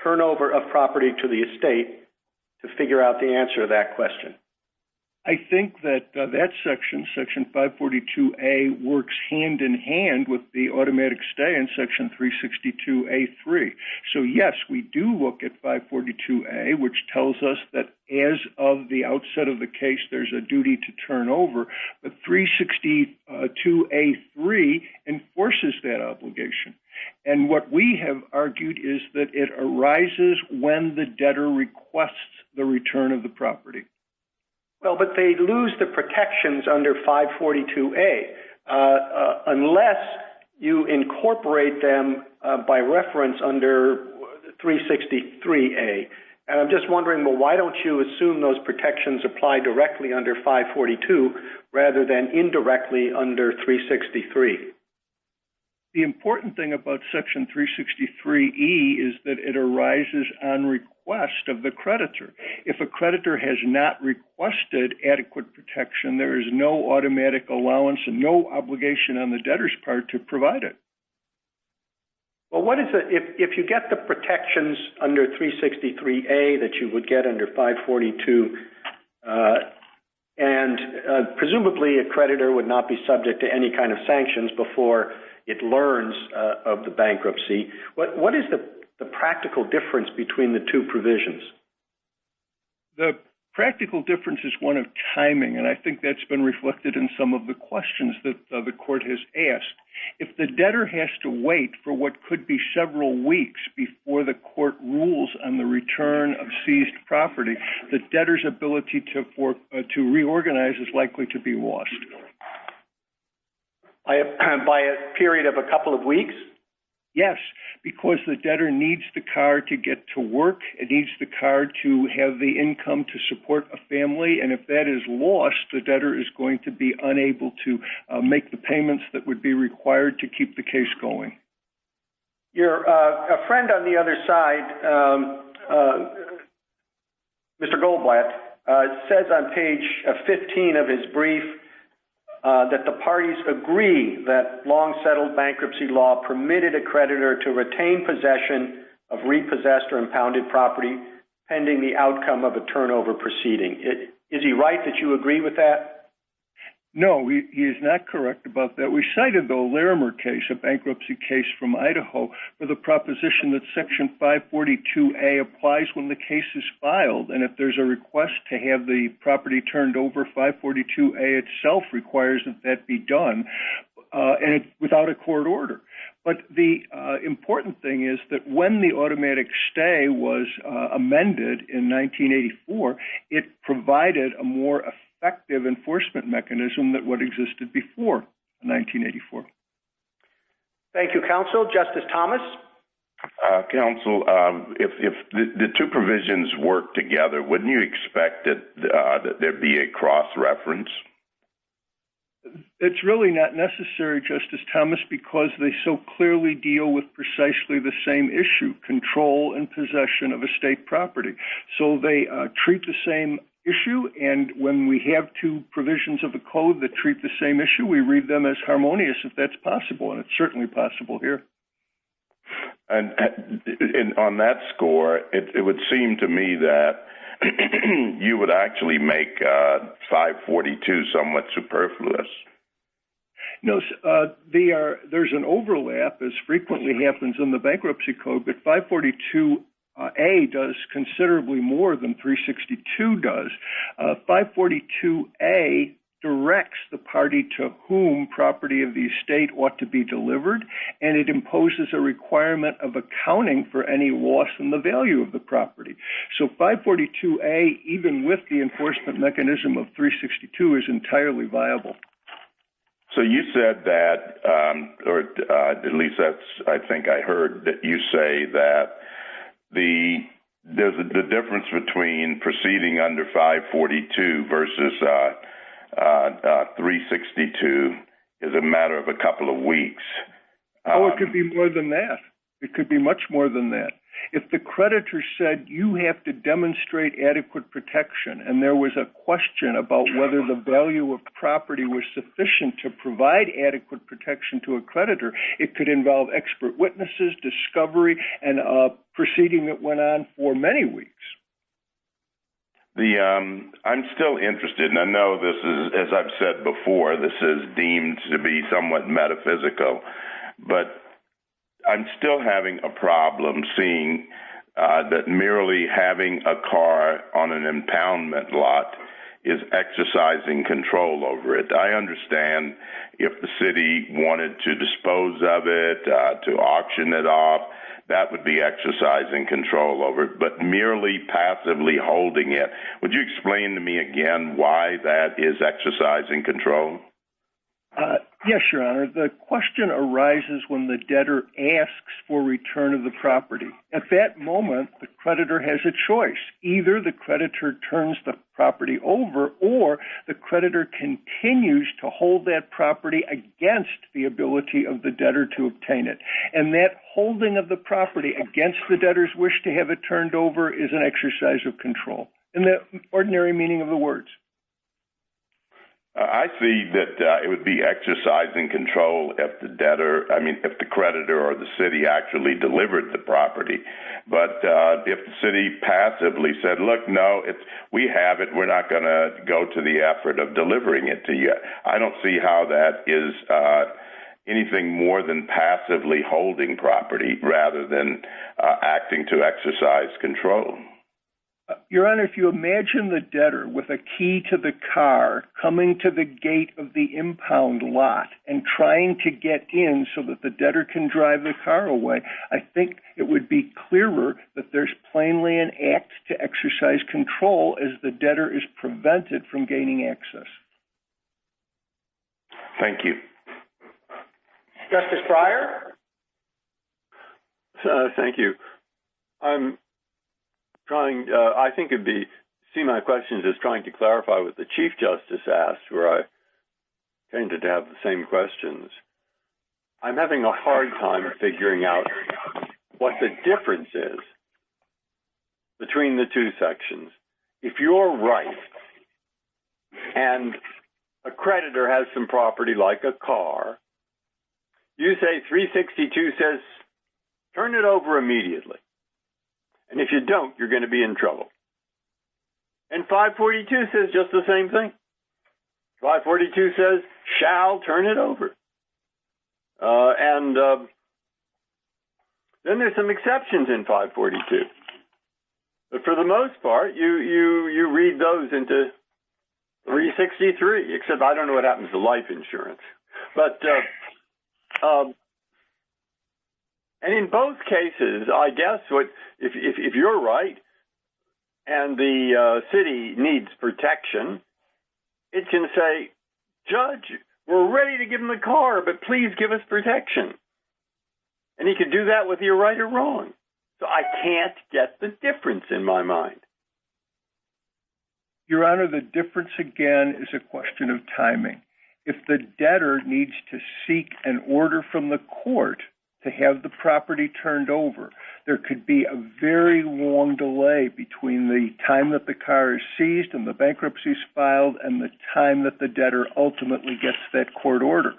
S1: Turnover of Property to the Estate to figure out the answer to that question?
S11: I think that that section, Section 542A, works hand in hand with the automatic stay in Section 362A3. So, yes, we do look at 542A, which tells us that as of the outset of the case, there's a duty to turn over, but 362A3 enforces that obligation. And what we have argued is that it arises when the debtor requests the return of the property.
S1: Well, but they lose the protections under 542A unless you incorporate them by reference under 363A. And I'm just wondering, well, why don't you assume those protections apply directly under 542 rather than indirectly under 363?
S11: The important thing about Section 363E is that it arises on request of the creditor. If a creditor has not requested adequate protection, there is no automatic allowance and no obligation on the debtor's part to provide it.
S1: Well, what is it if you get the protections under 363A that you would get under 542, and presumably a creditor would not be subject to any kind of sanctions before it learns of the bankruptcy. What is the practical difference between the two provisions?
S11: The practical difference is one of timing, and I think that's been reflected in some of the questions that the court has asked. If the debtor has to wait for what could be several weeks before the court rules on the return of seized property, the debtor's ability to reorganize is likely to be lost.
S1: By a period of a couple of weeks?
S11: Yes, because the debtor needs the car to get to work. It needs the car to have the income to support a family. And if that is lost, the debtor is going to be unable to make the payments that would be required to keep the case going.
S1: Your a friend on the other side, Mr. Goldblatt, says on page 15 of his brief that the parties agree that long-settled bankruptcy law permitted a creditor to retain possession of repossessed or impounded property pending the outcome of a turnover proceeding. Is he right that you agree with that?
S11: No, he is not correct about that. We cited the Larimer case, a bankruptcy case from Idaho, for the proposition that Section 542A applies when the case is filed. And if there's a request to have the property turned over, 542A itself requires that that be done, and without a court order. But the important thing is that when the automatic stay was amended in 1984, it provided a more effective enforcement mechanism than what existed before 1984.
S1: Thank you, Counsel. Justice Thomas?
S3: Counsel, if the two provisions work together, wouldn't you expect that there be a cross-reference?
S11: It's really not necessary, Justice Thomas, because they so clearly deal with precisely the same issue, control and possession of estate property. So they treat the same issue, and when we have two provisions of the code that treat the same issue, we read them as harmonious if that's possible, and it's certainly possible here.
S3: And on that score, it would seem to me that you would actually make 542 somewhat superfluous.
S11: No, there's an overlap, as frequently happens in the bankruptcy code, but 542A does considerably more than 362 does. 542A directs the party to whom property of the estate ought to be delivered, and it imposes a requirement of accounting for any loss in the value of the property. So 542A, even with the enforcement mechanism of 362, is entirely viable.
S3: So you said that, or at least that's, I think I heard, that you say that there's the difference between proceeding under 542 versus 362 is a matter of a couple of weeks.
S11: It could be more than that. It could be much more than that. If the creditor said you have to demonstrate adequate protection and there was a question about whether the value of property was sufficient to provide adequate protection to a creditor, it could involve expert witnesses, discovery, and a proceeding that went on for many weeks.
S3: I'm still interested, and I know this is, as I've said before, this is deemed to be somewhat metaphysical, but I'm still having a problem seeing that merely having a car on an impoundment lot is exercising control over it. I understand if the city wanted to dispose of it, to auction it off, that would be exercising control over it, but merely passively holding it. Would you explain to me again why that is exercising control?
S11: Yes, Your Honor. The question arises when the debtor asks for return of the property. At that moment, the creditor has a choice. Either the creditor turns the property over or the creditor continues to hold that property against the ability of the debtor to obtain it. And that holding of the property against the debtor's wish to have it turned over is an exercise of control in the ordinary meaning of the words.
S3: I see that it would be exercising control if the creditor or the city actually delivered the property. But if the city passively said, look, no, we have it, we're not going to go to the effort of delivering it to you, I don't see how that is anything more than passively holding property rather than acting to exercise control.
S11: Your Honor, if you imagine the debtor with a key to the car coming to the gate of the impound lot and trying to get in so that the debtor can drive the car away, I think it would be clearer that there's plainly an act to exercise control as the debtor is prevented from gaining access.
S3: Thank you.
S1: Justice Breyer?
S4: Thank you. I think see my questions as trying to clarify what the Chief Justice asked, where I tended to have the same questions. I'm having a hard time figuring out what the difference is between the two sections. If you're right, and a creditor has some property like a car, you say 362 says, turn it over immediately. And if you don't, you're going to be in trouble. And 542 says just the same thing. 542 says, shall turn it over. Then there's some exceptions in 542. But for the most part, you read those into 363, except I don't know what happens to life insurance. But and in both cases, I guess if you're right and the city needs protection, it can say, Judge, we're ready to give him the car, but please give us protection. And he could do that whether you're right or wrong. So I can't get the difference in my mind.
S11: Your Honor, the difference again is a question of timing. If the debtor needs to seek an order from the court to have the property turned over, there could be a very long delay between the time that the car is seized and the bankruptcy is filed and the time that the debtor ultimately gets that court order.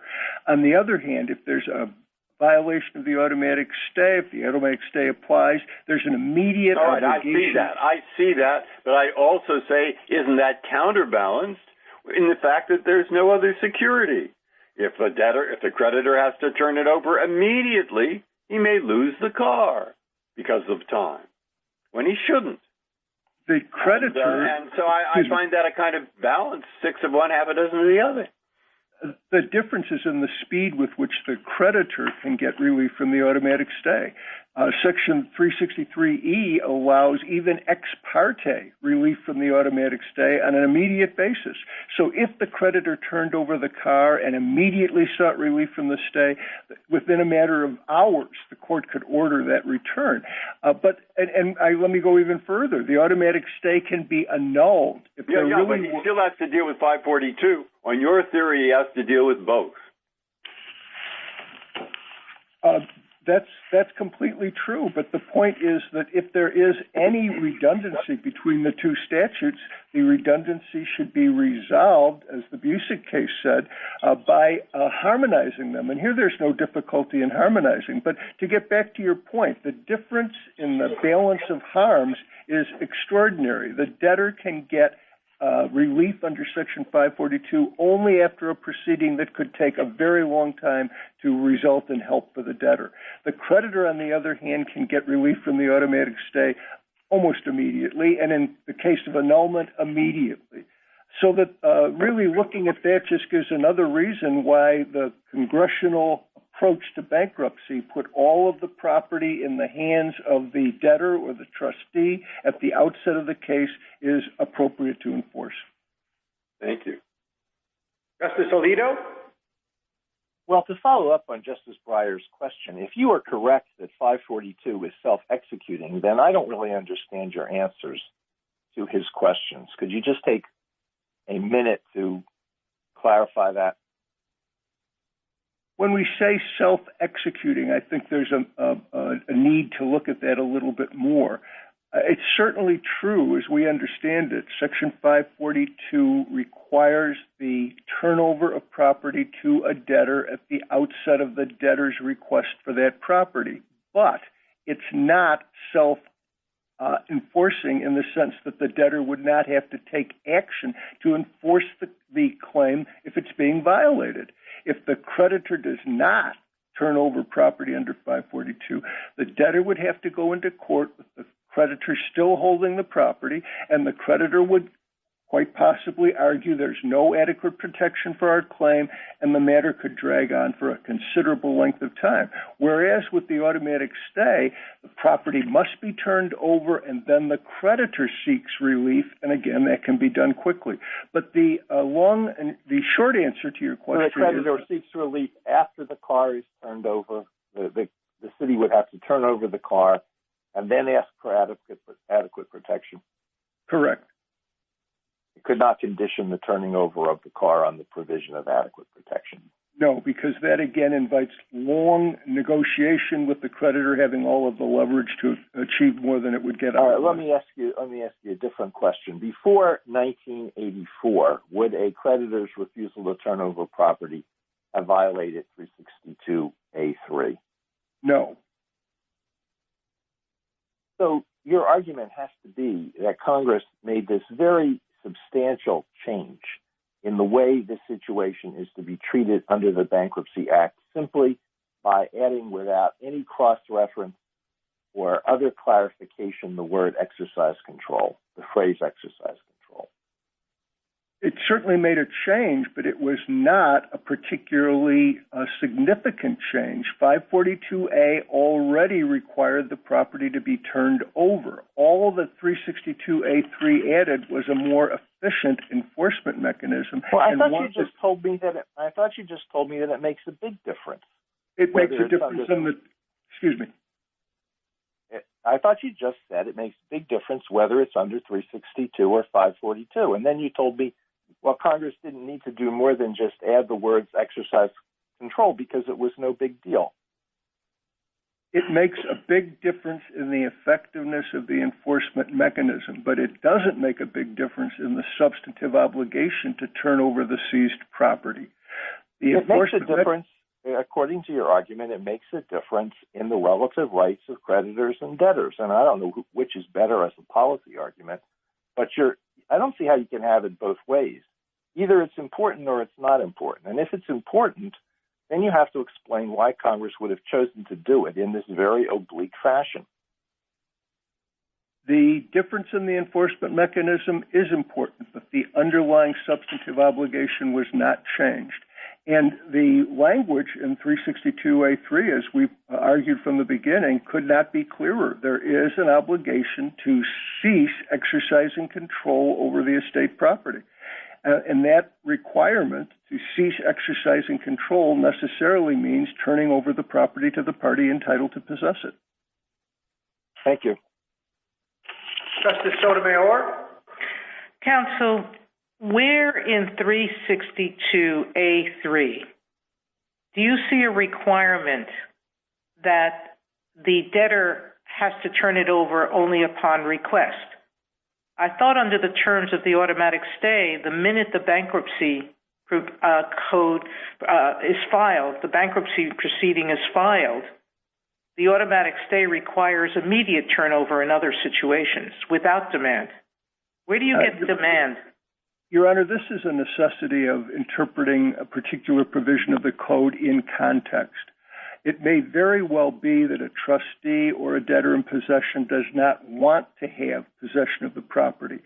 S11: On the other hand, if there's a violation of the automatic stay, if the automatic stay applies, there's an immediate obligation.
S4: I see that, but I also say, isn't that counterbalanced in the fact that there's no other security? If the creditor has to turn it over immediately, he may lose the car because of time, when he shouldn't.
S11: The creditor...
S4: And so I find that a kind of balance, 6 of one, half a dozen of the other.
S11: The difference is in the speed with which the creditor can get relief from the automatic stay. Section 363E allows even ex parte relief from the automatic stay on an immediate basis. So if the creditor turned over the car and immediately sought relief from the stay, within a matter of hours, the court could order that return. Let me go even further. The automatic stay can be annulled.
S4: But he still has to deal with 542. On your theory, he has to deal with both.
S11: That's completely true, but the point is that if there is any redundancy between the two statutes, the redundancy should be resolved, as the Busick case said, by harmonizing them. And here there's no difficulty in harmonizing. But to get back to your point, the difference in the balance of harms is extraordinary. The debtor can get relief under Section 542 only after a proceeding that could take a very long time to result in help for the debtor. The creditor, on the other hand, can get relief from the automatic stay almost immediately, and in the case of annulment, immediately. So that really looking at that just gives another reason why the congressional approach to bankruptcy put all of the property in the hands of the debtor or the trustee at the outset of the case is appropriate to enforce.
S4: Thank you.
S1: Justice Alito?
S5: Well, to follow up on Justice Breyer's question, if you are correct that 542 is self-executing, then I don't really understand your answers to his questions. Could you just take a minute to clarify that?
S11: When we say self-executing, I think there's a need to look at that a little bit more. It's certainly true, as we understand it, Section 542 requires the turnover of property to a debtor at the outset of the debtor's request for that property. But it's not self-enforcing in the sense that the debtor would not have to take action to enforce the claim if it's being violated. If the creditor does not turn over property under 542, the debtor would have to go into court with the creditor still holding the property, and the creditor would quite possibly argue there's no adequate protection for our claim, and the matter could drag on for a considerable length of time. Whereas with the automatic stay, the property must be turned over, and then the creditor seeks relief, and again, that can be done quickly. But the short answer to your question is...
S5: The creditor seeks relief after the car is turned over. The city would have to turn over the car and then ask for adequate protection.
S11: Correct.
S5: It could not condition the turning over of the car on the provision of adequate protection.
S11: No, because that again invites long negotiation with the creditor having all of the leverage to achieve more than it would get.
S5: All right, let me ask you a different question. Before 1984, would a creditor's refusal to turn over property have violated 362A3?
S11: No.
S5: So your argument has to be that Congress made this very substantial change in the way this situation is to be treated under the Bankruptcy Act simply by adding, without any cross-reference or other clarification, the word exercise control, the phrase exercise control.
S11: It certainly made a change, but it was not a particularly significant change. 542A already required the property to be turned over. All that 362A3 added was a more efficient enforcement mechanism.
S5: Well, I thought you just told me that it makes a big difference.
S11: It makes a difference in the. Excuse me.
S5: I thought you just said it makes a big difference whether it's under 362 or 542, and then you told me, well, Congress didn't need to do more than just add the words exercise control because it was no big deal.
S11: It makes a big difference in the effectiveness of the enforcement mechanism, but it doesn't make a big difference in the substantive obligation to turn over the seized property.
S5: It makes a difference, according to your argument, it makes a difference in the relative rights of creditors and debtors. And I don't know which is better as a policy argument, but I don't see how you can have it both ways. Either it's important or it's not important. And if it's important, then you have to explain why Congress would have chosen to do it in this very oblique fashion.
S11: The difference in the enforcement mechanism is important, but the underlying substantive obligation was not changed. And the language in 362A3, as we argued from the beginning, could not be clearer. There is an obligation to cease exercising control over the estate property. And that requirement to cease exercising control necessarily means turning over the property to the party entitled to possess it.
S5: Thank you.
S1: Justice Sotomayor?
S6: Counsel, where in 362A3 do you see a requirement that the debtor has to turn it over only upon request? I thought under the terms of the automatic stay, the minute the bankruptcy code is filed, the bankruptcy proceeding is filed, the automatic stay requires immediate turnover in other situations without demand. Where do you get demand?
S11: Your Honor, this is a necessity of interpreting a particular provision of the code in context. It may very well be that a trustee or a debtor in possession does not want to have possession of the property.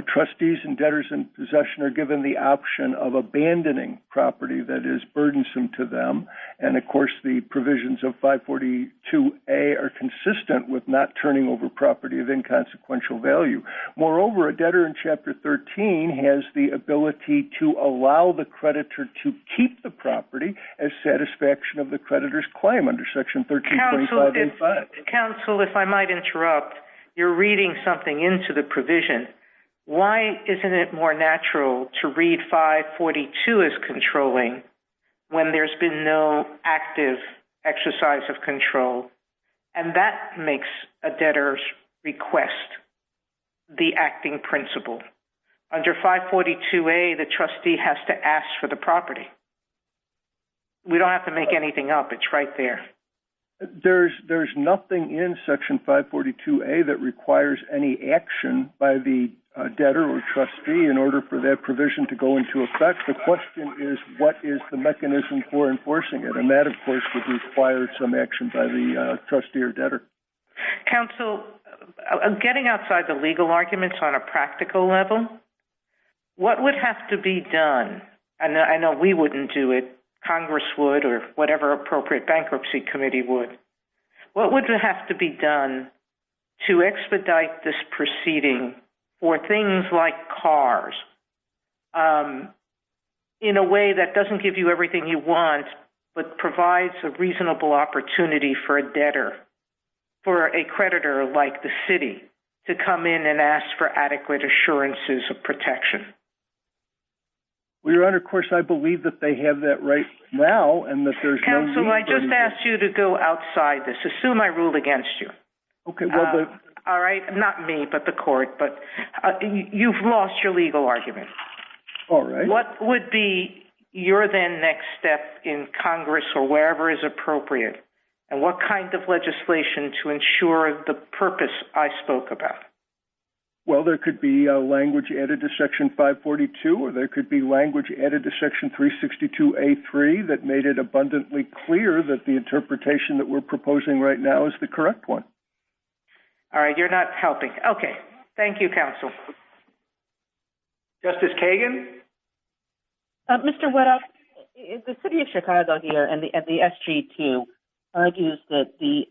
S11: Trustees and debtors in possession are given the option of abandoning property that is burdensome to them. And, of course, the provisions of 542A are consistent with not turning over property of inconsequential value. Moreover, a debtor in Chapter 13 has the ability to allow the creditor to keep the property as satisfaction of the creditor's claim under Section 1325A5.
S6: Counsel, if I might interrupt, you're reading something into the provision. Why isn't it more natural to read 542 as controlling when there's been no active exercise of control? And that makes a debtor's request the acting principle. Under 542A, the trustee has to ask for the property. We don't have to make anything up. It's right there.
S11: There's nothing in Section 542A that requires any action by the debtor or trustee in order for that provision to go into effect. The question is, what is the mechanism for enforcing it? And that, of course, would require some action by the trustee or debtor.
S6: Counsel, getting outside the legal arguments on a practical level, what would have to be done? And I know we wouldn't do it. Congress would, or whatever appropriate bankruptcy committee would. What would have to be done to expedite this proceeding for things like cars in a way that doesn't give you everything you want, but provides a reasonable opportunity for a debtor, for a creditor like the city, to come in and ask for adequate assurances of protection?
S11: Well, Your Honor, of course, I believe that they have that right now and that there's no need.
S6: Counsel, I just asked you to go outside this. Assume I ruled against you.
S11: Okay, well,
S6: all right, not me, but the court, but you've lost your legal argument.
S11: All right.
S6: What would be your then next step in Congress or wherever is appropriate, and what kind of legislation to ensure the purpose I spoke about?
S11: Well, there could be language added to Section 542, or there could be language added to Section 362A3 that made it abundantly clear that the interpretation that we're proposing right now is the correct one.
S6: All right, you're not helping. Okay, thank you, counsel.
S1: Justice Kagan?
S7: Mr. Wedoff, the City of Chicago here and the SG2 argues that the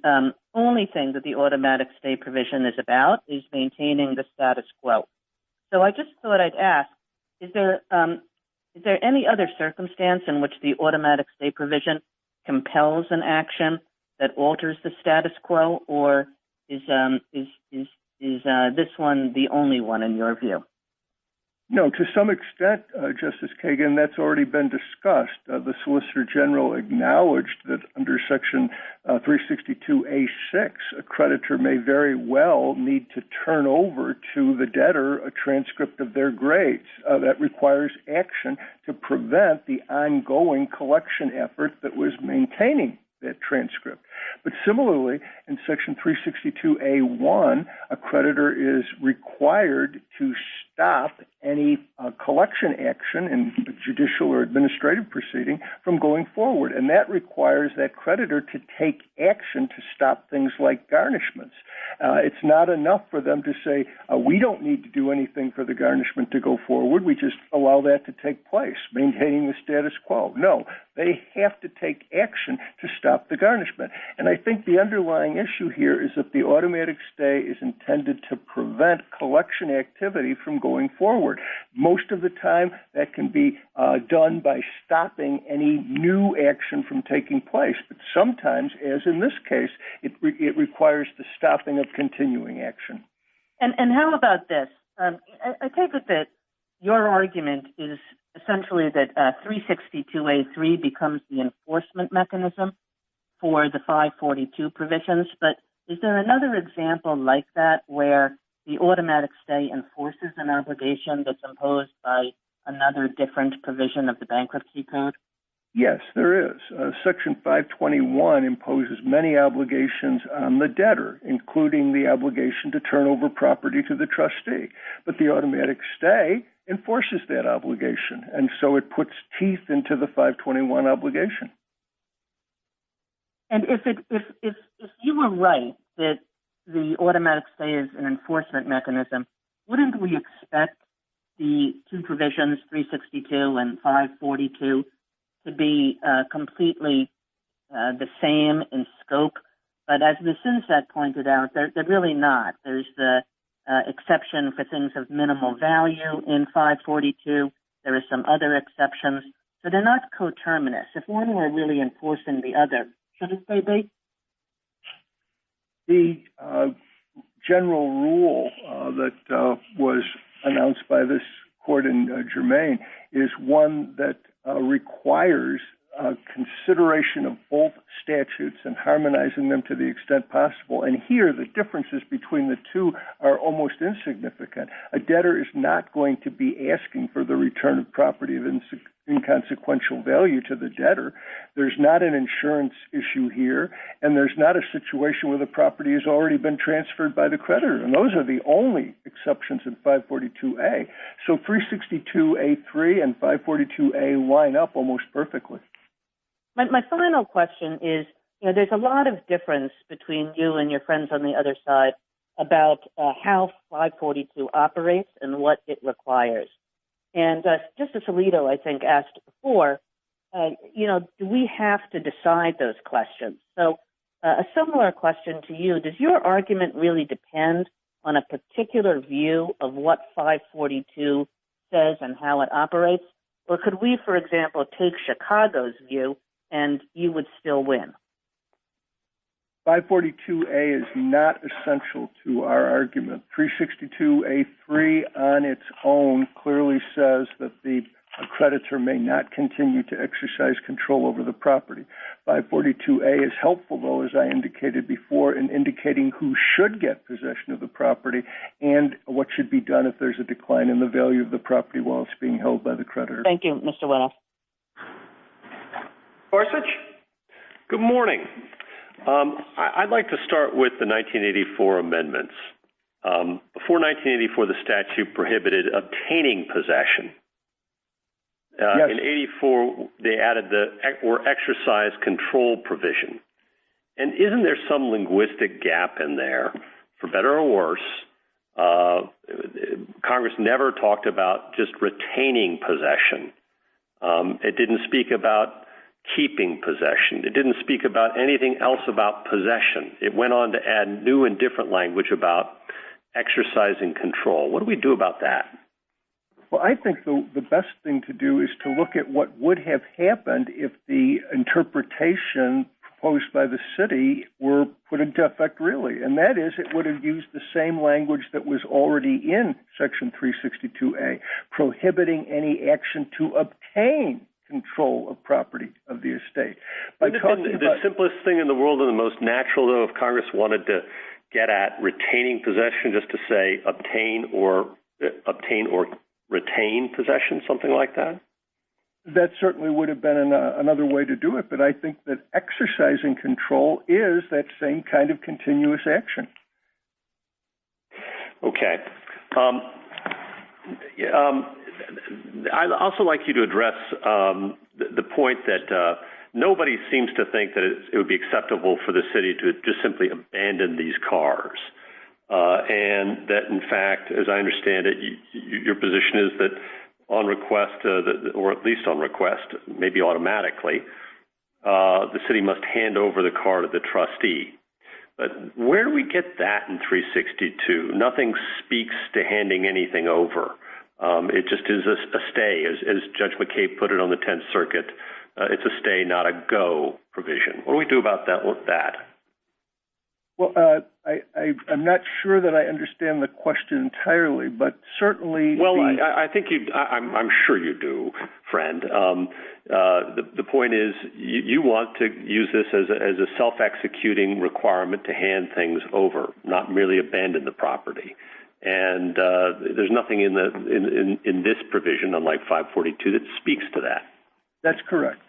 S7: only thing that the automatic stay provision is about is maintaining the status quo. So I just thought I'd ask, is there any other circumstance in which the automatic stay provision compels an action that alters the status quo, or is this one the only one in your view?
S11: No, to some extent, Justice Kagan, that's already been discussed. The Solicitor General acknowledged that under Section 362A6, a creditor may very well need to turn over to the debtor a transcript of their grades. That requires action to prevent the ongoing collection effort that was maintaining that transcript. But similarly, in Section 362A1, a creditor is required to stop any collection action in a judicial or administrative proceeding from going forward. And that requires that creditor to take action to stop things like garnishments. It's not enough for them to say, we don't need to do anything for the garnishment to go forward. We just allow that to take place, maintaining the status quo. No, they have to take action to stop the garnishment. And I think the underlying issue here is that the automatic stay is intended to prevent collection activity from going forward. Most of the time, that can be done by stopping any new action from taking place. But sometimes, as in this case, it requires the stopping of continuing action.
S7: And how about this? I take it that your argument is essentially that 362A3 becomes the enforcement mechanism for the 542 provisions, but is there another example like that where the automatic stay enforces an obligation that's imposed by another different provision of the bankruptcy code?
S11: Yes, there is. Section 521 imposes many obligations on the debtor, including the obligation to turn over property to the trustee. But the automatic stay enforces that obligation, and so it puts teeth into the 521 obligation.
S7: And if you were right that the automatic stay is an enforcement mechanism, wouldn't we expect the two provisions, 362 and 542, to be completely the same in scope? But as Ms. Sinzdak pointed out, they're really not. There's the exception for things of minimal value in 542. There are some other exceptions. So they're not coterminous. If one were really enforcing the other, shouldn't they be?
S11: The general rule that was announced by this court in Germain is one that requires consideration of both statutes and harmonizing them to the extent possible. And here, the differences between the two are almost insignificant. A debtor is not going to be asking for the return of property of inconsequential value to the debtor. There's not an insurance issue here, and there's not a situation where the property has already been transferred by the creditor. And those are the only exceptions in 542A. So 362A3 and 542A line up almost perfectly.
S7: My final question is, there's a lot of difference between you and your friends on the other side about how 542 operates and what it requires. And Justice Alito, I think, asked before, do we have to decide those questions? So a similar question to you, does your argument really depend on a particular view of what 542 says and how it operates? Or could we, for example, take Chicago's view and you would still win?
S11: 542A is not essential to our argument. 362A3 on its own clearly says that the creditor may not continue to exercise control over the property. 542A is helpful, though, as I indicated before, in indicating who should get possession of the property and what should be done if there's a decline in the value of the property while it's being held by the creditor.
S7: Thank you, Mr. Wedoff.
S8: Gorsuch? Good morning. I'd like to start with the 1984 amendments. Before 1984, the statute prohibited obtaining possession.
S11: Yes.
S8: In 84, they added the or exercise control provision. And isn't there some linguistic gap in there, for better or worse? Congress never talked about just retaining possession. It didn't speak about keeping possession. It didn't speak about anything else about possession. It went on to add new and different language about exercising control. What do we do about that?
S11: Well, I think the best thing to do is to look at what would have happened if the interpretation proposed by the city were put into effect really. And that is, it would have used the same language that was already in Section 362A, prohibiting any action to obtain control of property of the estate.
S8: Wouldn't it have been the simplest thing in the world and the most natural, though, if Congress wanted to get at retaining possession, just to say obtain or retain possession, something like that?
S11: That certainly would have been another way to do it, but I think that exercising control is that same kind of continuous action.
S8: Okay. I'd also like you to address the point that nobody seems to think that it would be acceptable for the city to just simply abandon these cars. And that, in fact, as I understand it, your position is that on request, or at least on request, maybe automatically, the city must hand over the car to the trustee. But where do we get that in 362? Nothing speaks to handing anything over. It just is a stay, as Judge McCabe put it on the 10th Circuit. It's a stay, not a go provision. What do we do about that?
S11: Well, I'm not sure that I understand the question entirely, but certainly.
S8: Well, I think I'm sure you do, friend. The point is, you want to use this as a self-executing requirement to hand things over, not merely abandon the property. And there's nothing in this provision, unlike 542, that speaks to that.
S11: That's correct.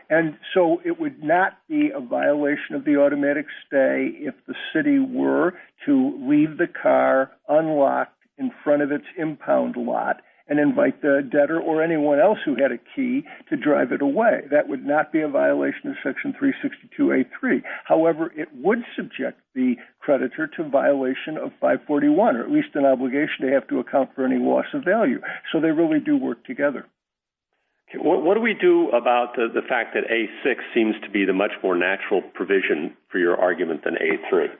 S11: And so it would not be a violation of the automatic stay if the city were to leave the car unlocked in front of its impound lot and invite the debtor or anyone else who had a key to drive it away. That would not be a violation of Section 362A3. However, it would subject the creditor to violation of 541, or at least an obligation to have to account for any loss of value. So they really do work together.
S8: What do we do about the fact that A6 seems to be the much more natural provision for your argument than A3?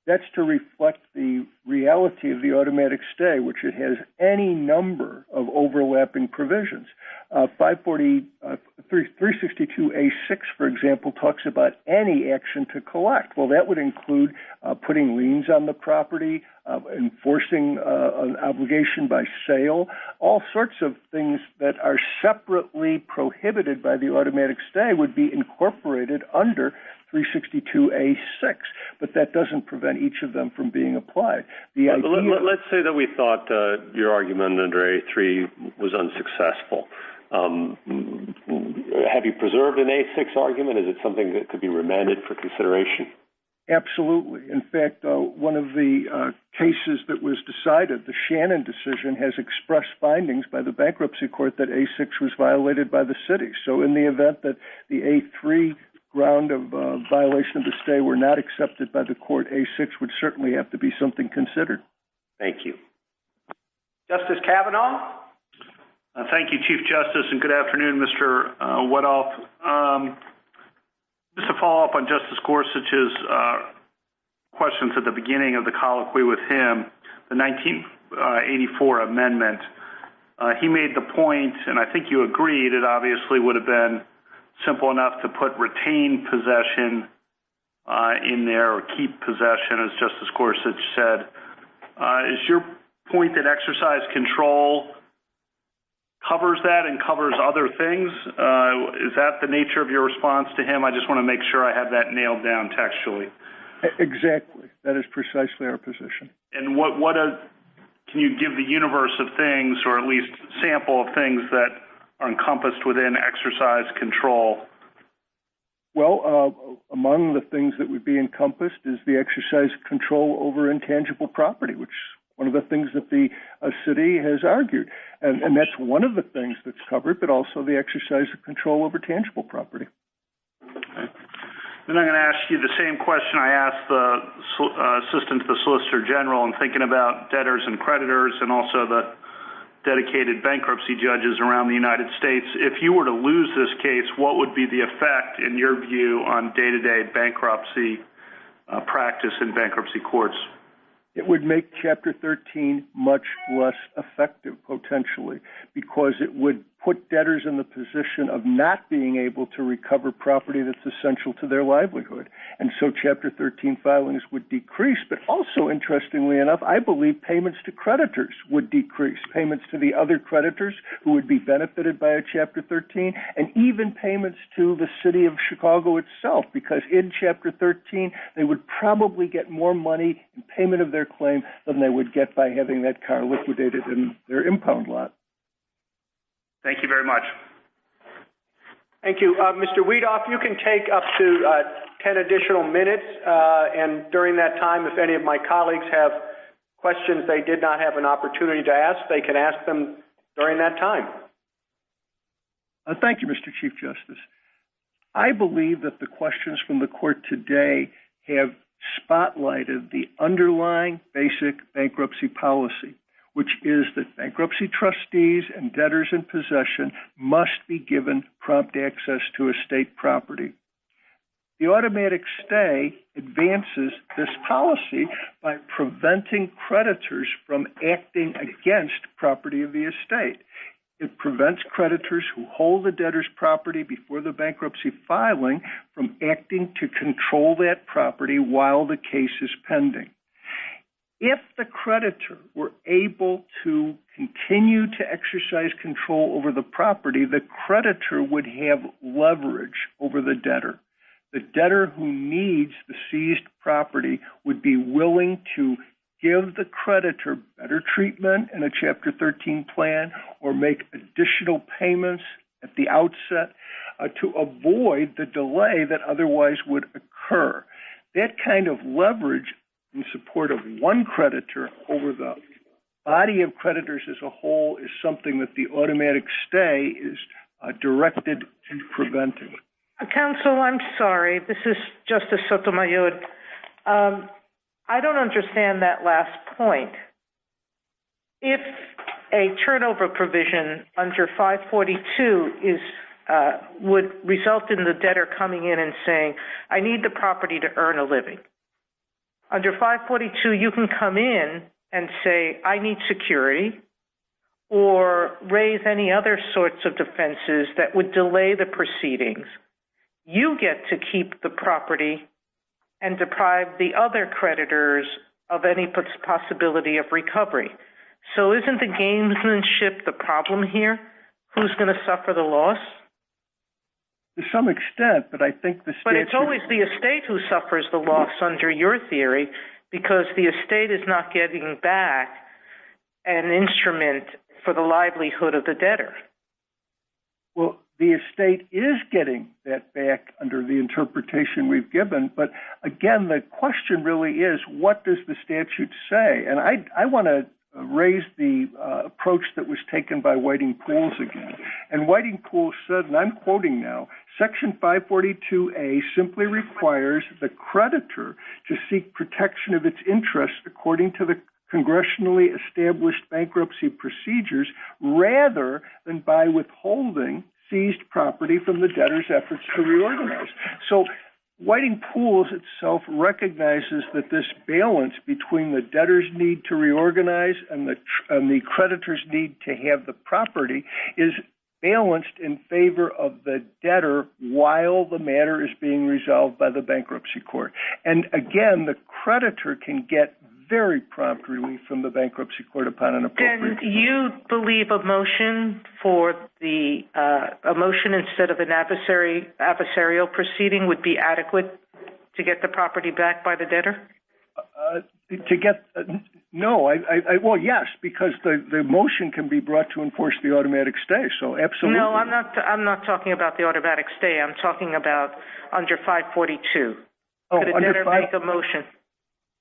S11: That's to reflect the reality of the automatic stay, which it has any number of overlapping provisions. 362A6, for example, talks about any action to collect. Well, that would include putting liens on the property, enforcing an obligation by sale, all sorts of things that are separately prohibited by the automatic stay would be incorporated under 362A6, but that doesn't prevent each of them from being applied.
S8: Let's say that we thought your argument under A3 was unsuccessful. Have you preserved an A6 argument? Is it something that could be remanded for consideration?
S11: Absolutely. In fact, one of the cases that was decided, the Shannon decision, has expressed findings by the bankruptcy court that A6 was violated by the city. So in the event that the A3 ground of violation of the stay were not accepted by the court, A6 would certainly have to be something considered.
S8: Thank you.
S1: Justice Kavanaugh?
S9: Thank you, Chief Justice, and good afternoon, Mr. Wedoff. Just to follow up on Justice Gorsuch's questions at the beginning of the colloquy with him, the 1984 amendment, he made the point, and I think you agreed, it obviously would have been simple enough to put retain possession in there, or keep possession, as Justice Gorsuch said. Is your point that exercise control covers that and covers other things? Is that the nature of your response to him? I just want to make sure I have that nailed down textually.
S11: Exactly. That is precisely our position.
S9: And can you give the universe of things, or at least sample of things that are encompassed within exercise control?
S11: Well, among the things that would be encompassed is the exercise of control over intangible property, which is one of the things that the city has argued. And that's one of the things that's covered, but also the exercise of control over tangible property.
S9: Okay. Then I'm going to ask you the same question I asked the Assistant to the Solicitor General in thinking about debtors and creditors, and also the dedicated bankruptcy judges around the United States. If you were to lose this case, what would be the effect, in your view, on day-to-day bankruptcy practice in bankruptcy courts?
S11: It would make Chapter 13 much less effective, potentially, because it would put debtors in the position of not being able to recover property that's essential to their livelihood. And so Chapter 13 filings would decrease. But also, interestingly enough, I believe payments to creditors would decrease, payments to the other creditors who would be benefited by a Chapter 13, and even payments to the city of Chicago itself, because in Chapter 13, they would probably get more money in payment of their claim than they would get by having that car liquidated in their impound lot.
S9: Thank you very much.
S1: Thank you. Mr. Wedoff, you can take up to 10 additional minutes, and during that time, if any of my colleagues have questions they did not have an opportunity to ask, they can ask them during that time.
S11: Thank you, Mr. Chief Justice. I believe that the questions from the court today have spotlighted the underlying basic bankruptcy policy, which is that bankruptcy trustees and debtors in possession must be given prompt access to estate property. The automatic stay advances this policy by preventing creditors from acting against property of the estate. It prevents creditors who hold the debtor's property before the bankruptcy filing from acting to control that property while the case is pending. If the creditor were able to continue to exercise control over the property, the creditor would have leverage over the debtor. The debtor who needs the seized property would be willing to give the creditor better treatment in a Chapter 13 plan or make additional payments at the outset to avoid the delay that otherwise would occur. That kind of leverage in support of one creditor over the body of creditors as a whole is something that the automatic stay is directed to preventing.
S6: Counsel, I'm sorry. This is Justice Sotomayor. I don't understand that last point. If a turnover provision under 542 is would result in the debtor coming in and saying, I need the property to earn a living. Under 542, you can come in and say, I need security, or raise any other sorts of defenses that would delay the proceedings. You get to keep the property and deprive the other creditors of any possibility of recovery. So isn't the gamesmanship the problem here? Who's going to suffer the loss?
S11: To some extent, but I think the statute...
S6: But it's always the estate who suffers the loss under your theory, because the estate is not getting back an instrument for the livelihood of the debtor.
S11: Well, the estate is getting that back under the interpretation we've given, but again, the question really is, what does the statute say? And I want to raise the approach that was taken by Whiting-Pools again. And Whiting-Pools said, and I'm quoting now, Section 542A simply requires the creditor to seek protection of its interests according to the congressionally established bankruptcy procedures rather than by withholding seized property from the debtor's efforts to reorganize. So Whiting-Pools itself recognizes that this balance between the debtor's need to reorganize and the creditor's need to have the property is balanced in favor of the debtor while the matter is being resolved by the bankruptcy court. And again, the creditor can get very prompt relief from the bankruptcy court upon an appropriate.
S6: Then you believe a motion for the a motion instead of an adversarial proceeding would be adequate to get the property back by the debtor? Well, yes, because the motion can be brought to enforce the automatic stay. So absolutely. No, I'm not talking about the automatic stay. I'm talking about under 542. Could a debtor make a motion?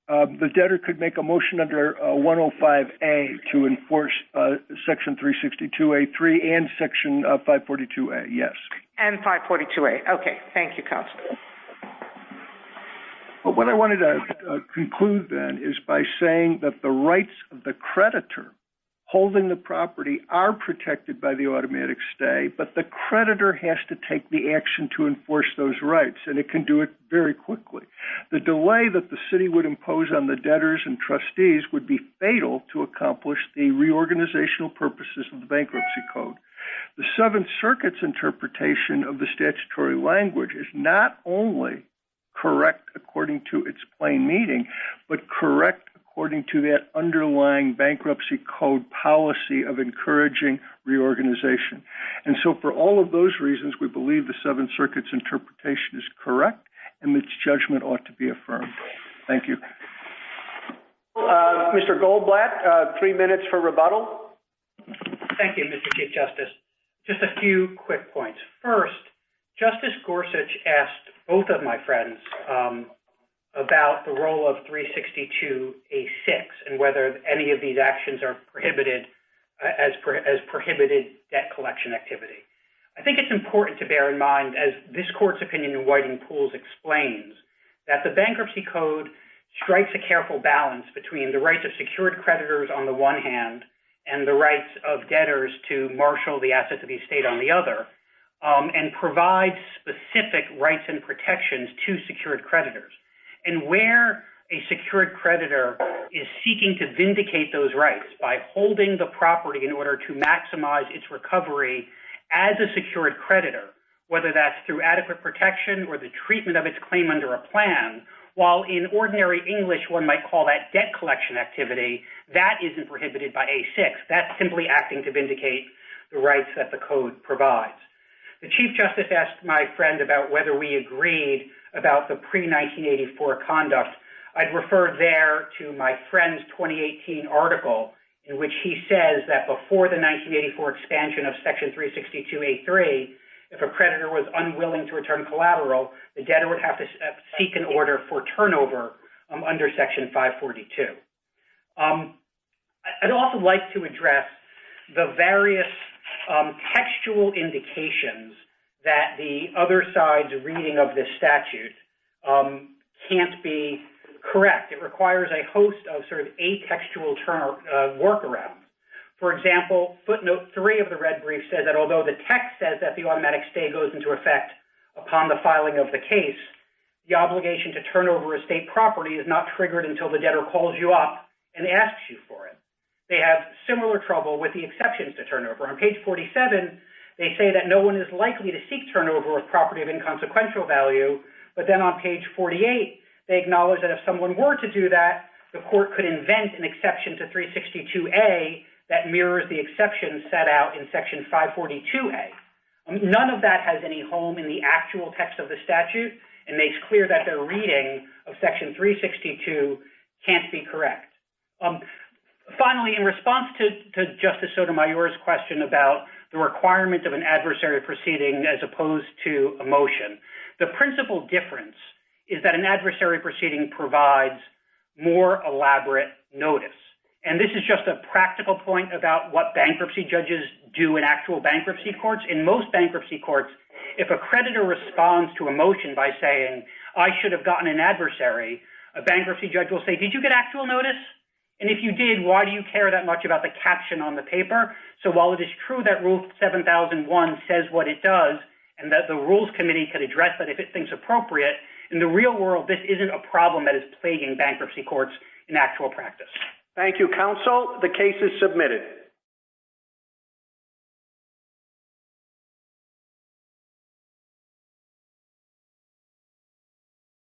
S11: The debtor could make a motion under 105A to enforce Section 362A3 and Section 542A, yes. And
S6: 542A. Okay. Thank you, Counsel.
S11: But what I wanted to conclude then is by saying that the rights of the creditor holding the property are protected by the automatic stay, but the creditor has to take the action to enforce those rights, and it can do it very quickly. The delay that the city would impose on the debtors and trustees would be fatal to accomplish the reorganizational purposes of the bankruptcy code. The Seventh Circuit's interpretation of the statutory language is not only correct according to its plain meaning, but correct according to that underlying bankruptcy code policy of encouraging reorganization. And so for all of those reasons, we believe the Seventh Circuit's interpretation is correct and its judgment ought to be affirmed. Thank you.
S1: Mr. Goldblatt, 3 minutes for rebuttal.
S2: Thank you, Mr. Chief Justice. Just a few quick points. First, Justice Gorsuch asked both of my friends about the role of 362A6 and whether any of these actions are prohibited as prohibited debt collection activity. I think it's important to bear in mind, as this court's opinion in Whiting Pools explains, that the Bankruptcy Code strikes a careful balance between the rights of secured creditors on the one hand and the rights of debtors to marshal the assets of the estate on the other, and provides specific rights and protections to secured creditors. And where a secured creditor is seeking to vindicate those rights by holding the property in order to maximize its recovery as a secured creditor, whether that's through adequate protection or the treatment of its claim under a plan, while in ordinary English one might call that debt collection activity, that isn't prohibited by A6. That's simply acting to vindicate the rights that the code provides. The Chief Justice asked my friend about whether we agreed about the pre-1984 conduct. I'd refer there to my friend's 2018 article in which he says that before the 1984 expansion of Section 362A3, if a creditor was unwilling to return collateral, the debtor would have to seek an order for turnover under Section 542. I'd also like to address the various textual indications that the other side's reading of this statute can't be correct. It requires a host of sort of atextual workarounds. For example, footnote 3 of the red brief says that although the text says that the automatic stay goes into effect upon the filing of the case, the obligation to turn over estate property is not triggered until the debtor calls you up and asks you for it. They have similar trouble with the exceptions to turnover. On page 47, they say that no one is likely to seek turnover of property of inconsequential value, but then on page 48, they acknowledge that if someone were to do that, the court could invent an exception to 362A that mirrors the exception set out in Section 542A. None of that has any home in the actual text of the statute and makes clear that their reading of Section 362 can't be correct. Finally, in response to Justice Sotomayor's question about the requirement of an adversary proceeding as opposed to a motion, the principal difference is that an adversary proceeding provides more elaborate notice. And this is just a practical point about what bankruptcy judges do in actual bankruptcy courts. In most bankruptcy courts, if a creditor responds to a motion by saying, I should have gotten an adversary, a bankruptcy judge will say, did you get actual notice? And if you did, why do you care that much about the caption on the paper? So while it is true that Rule 7001 says what it does, and that the Rules Committee could address that if it thinks appropriate, in the real world, this isn't a problem that is plaguing bankruptcy courts in actual practice.
S1: Thank you, counsel. The case is submitted.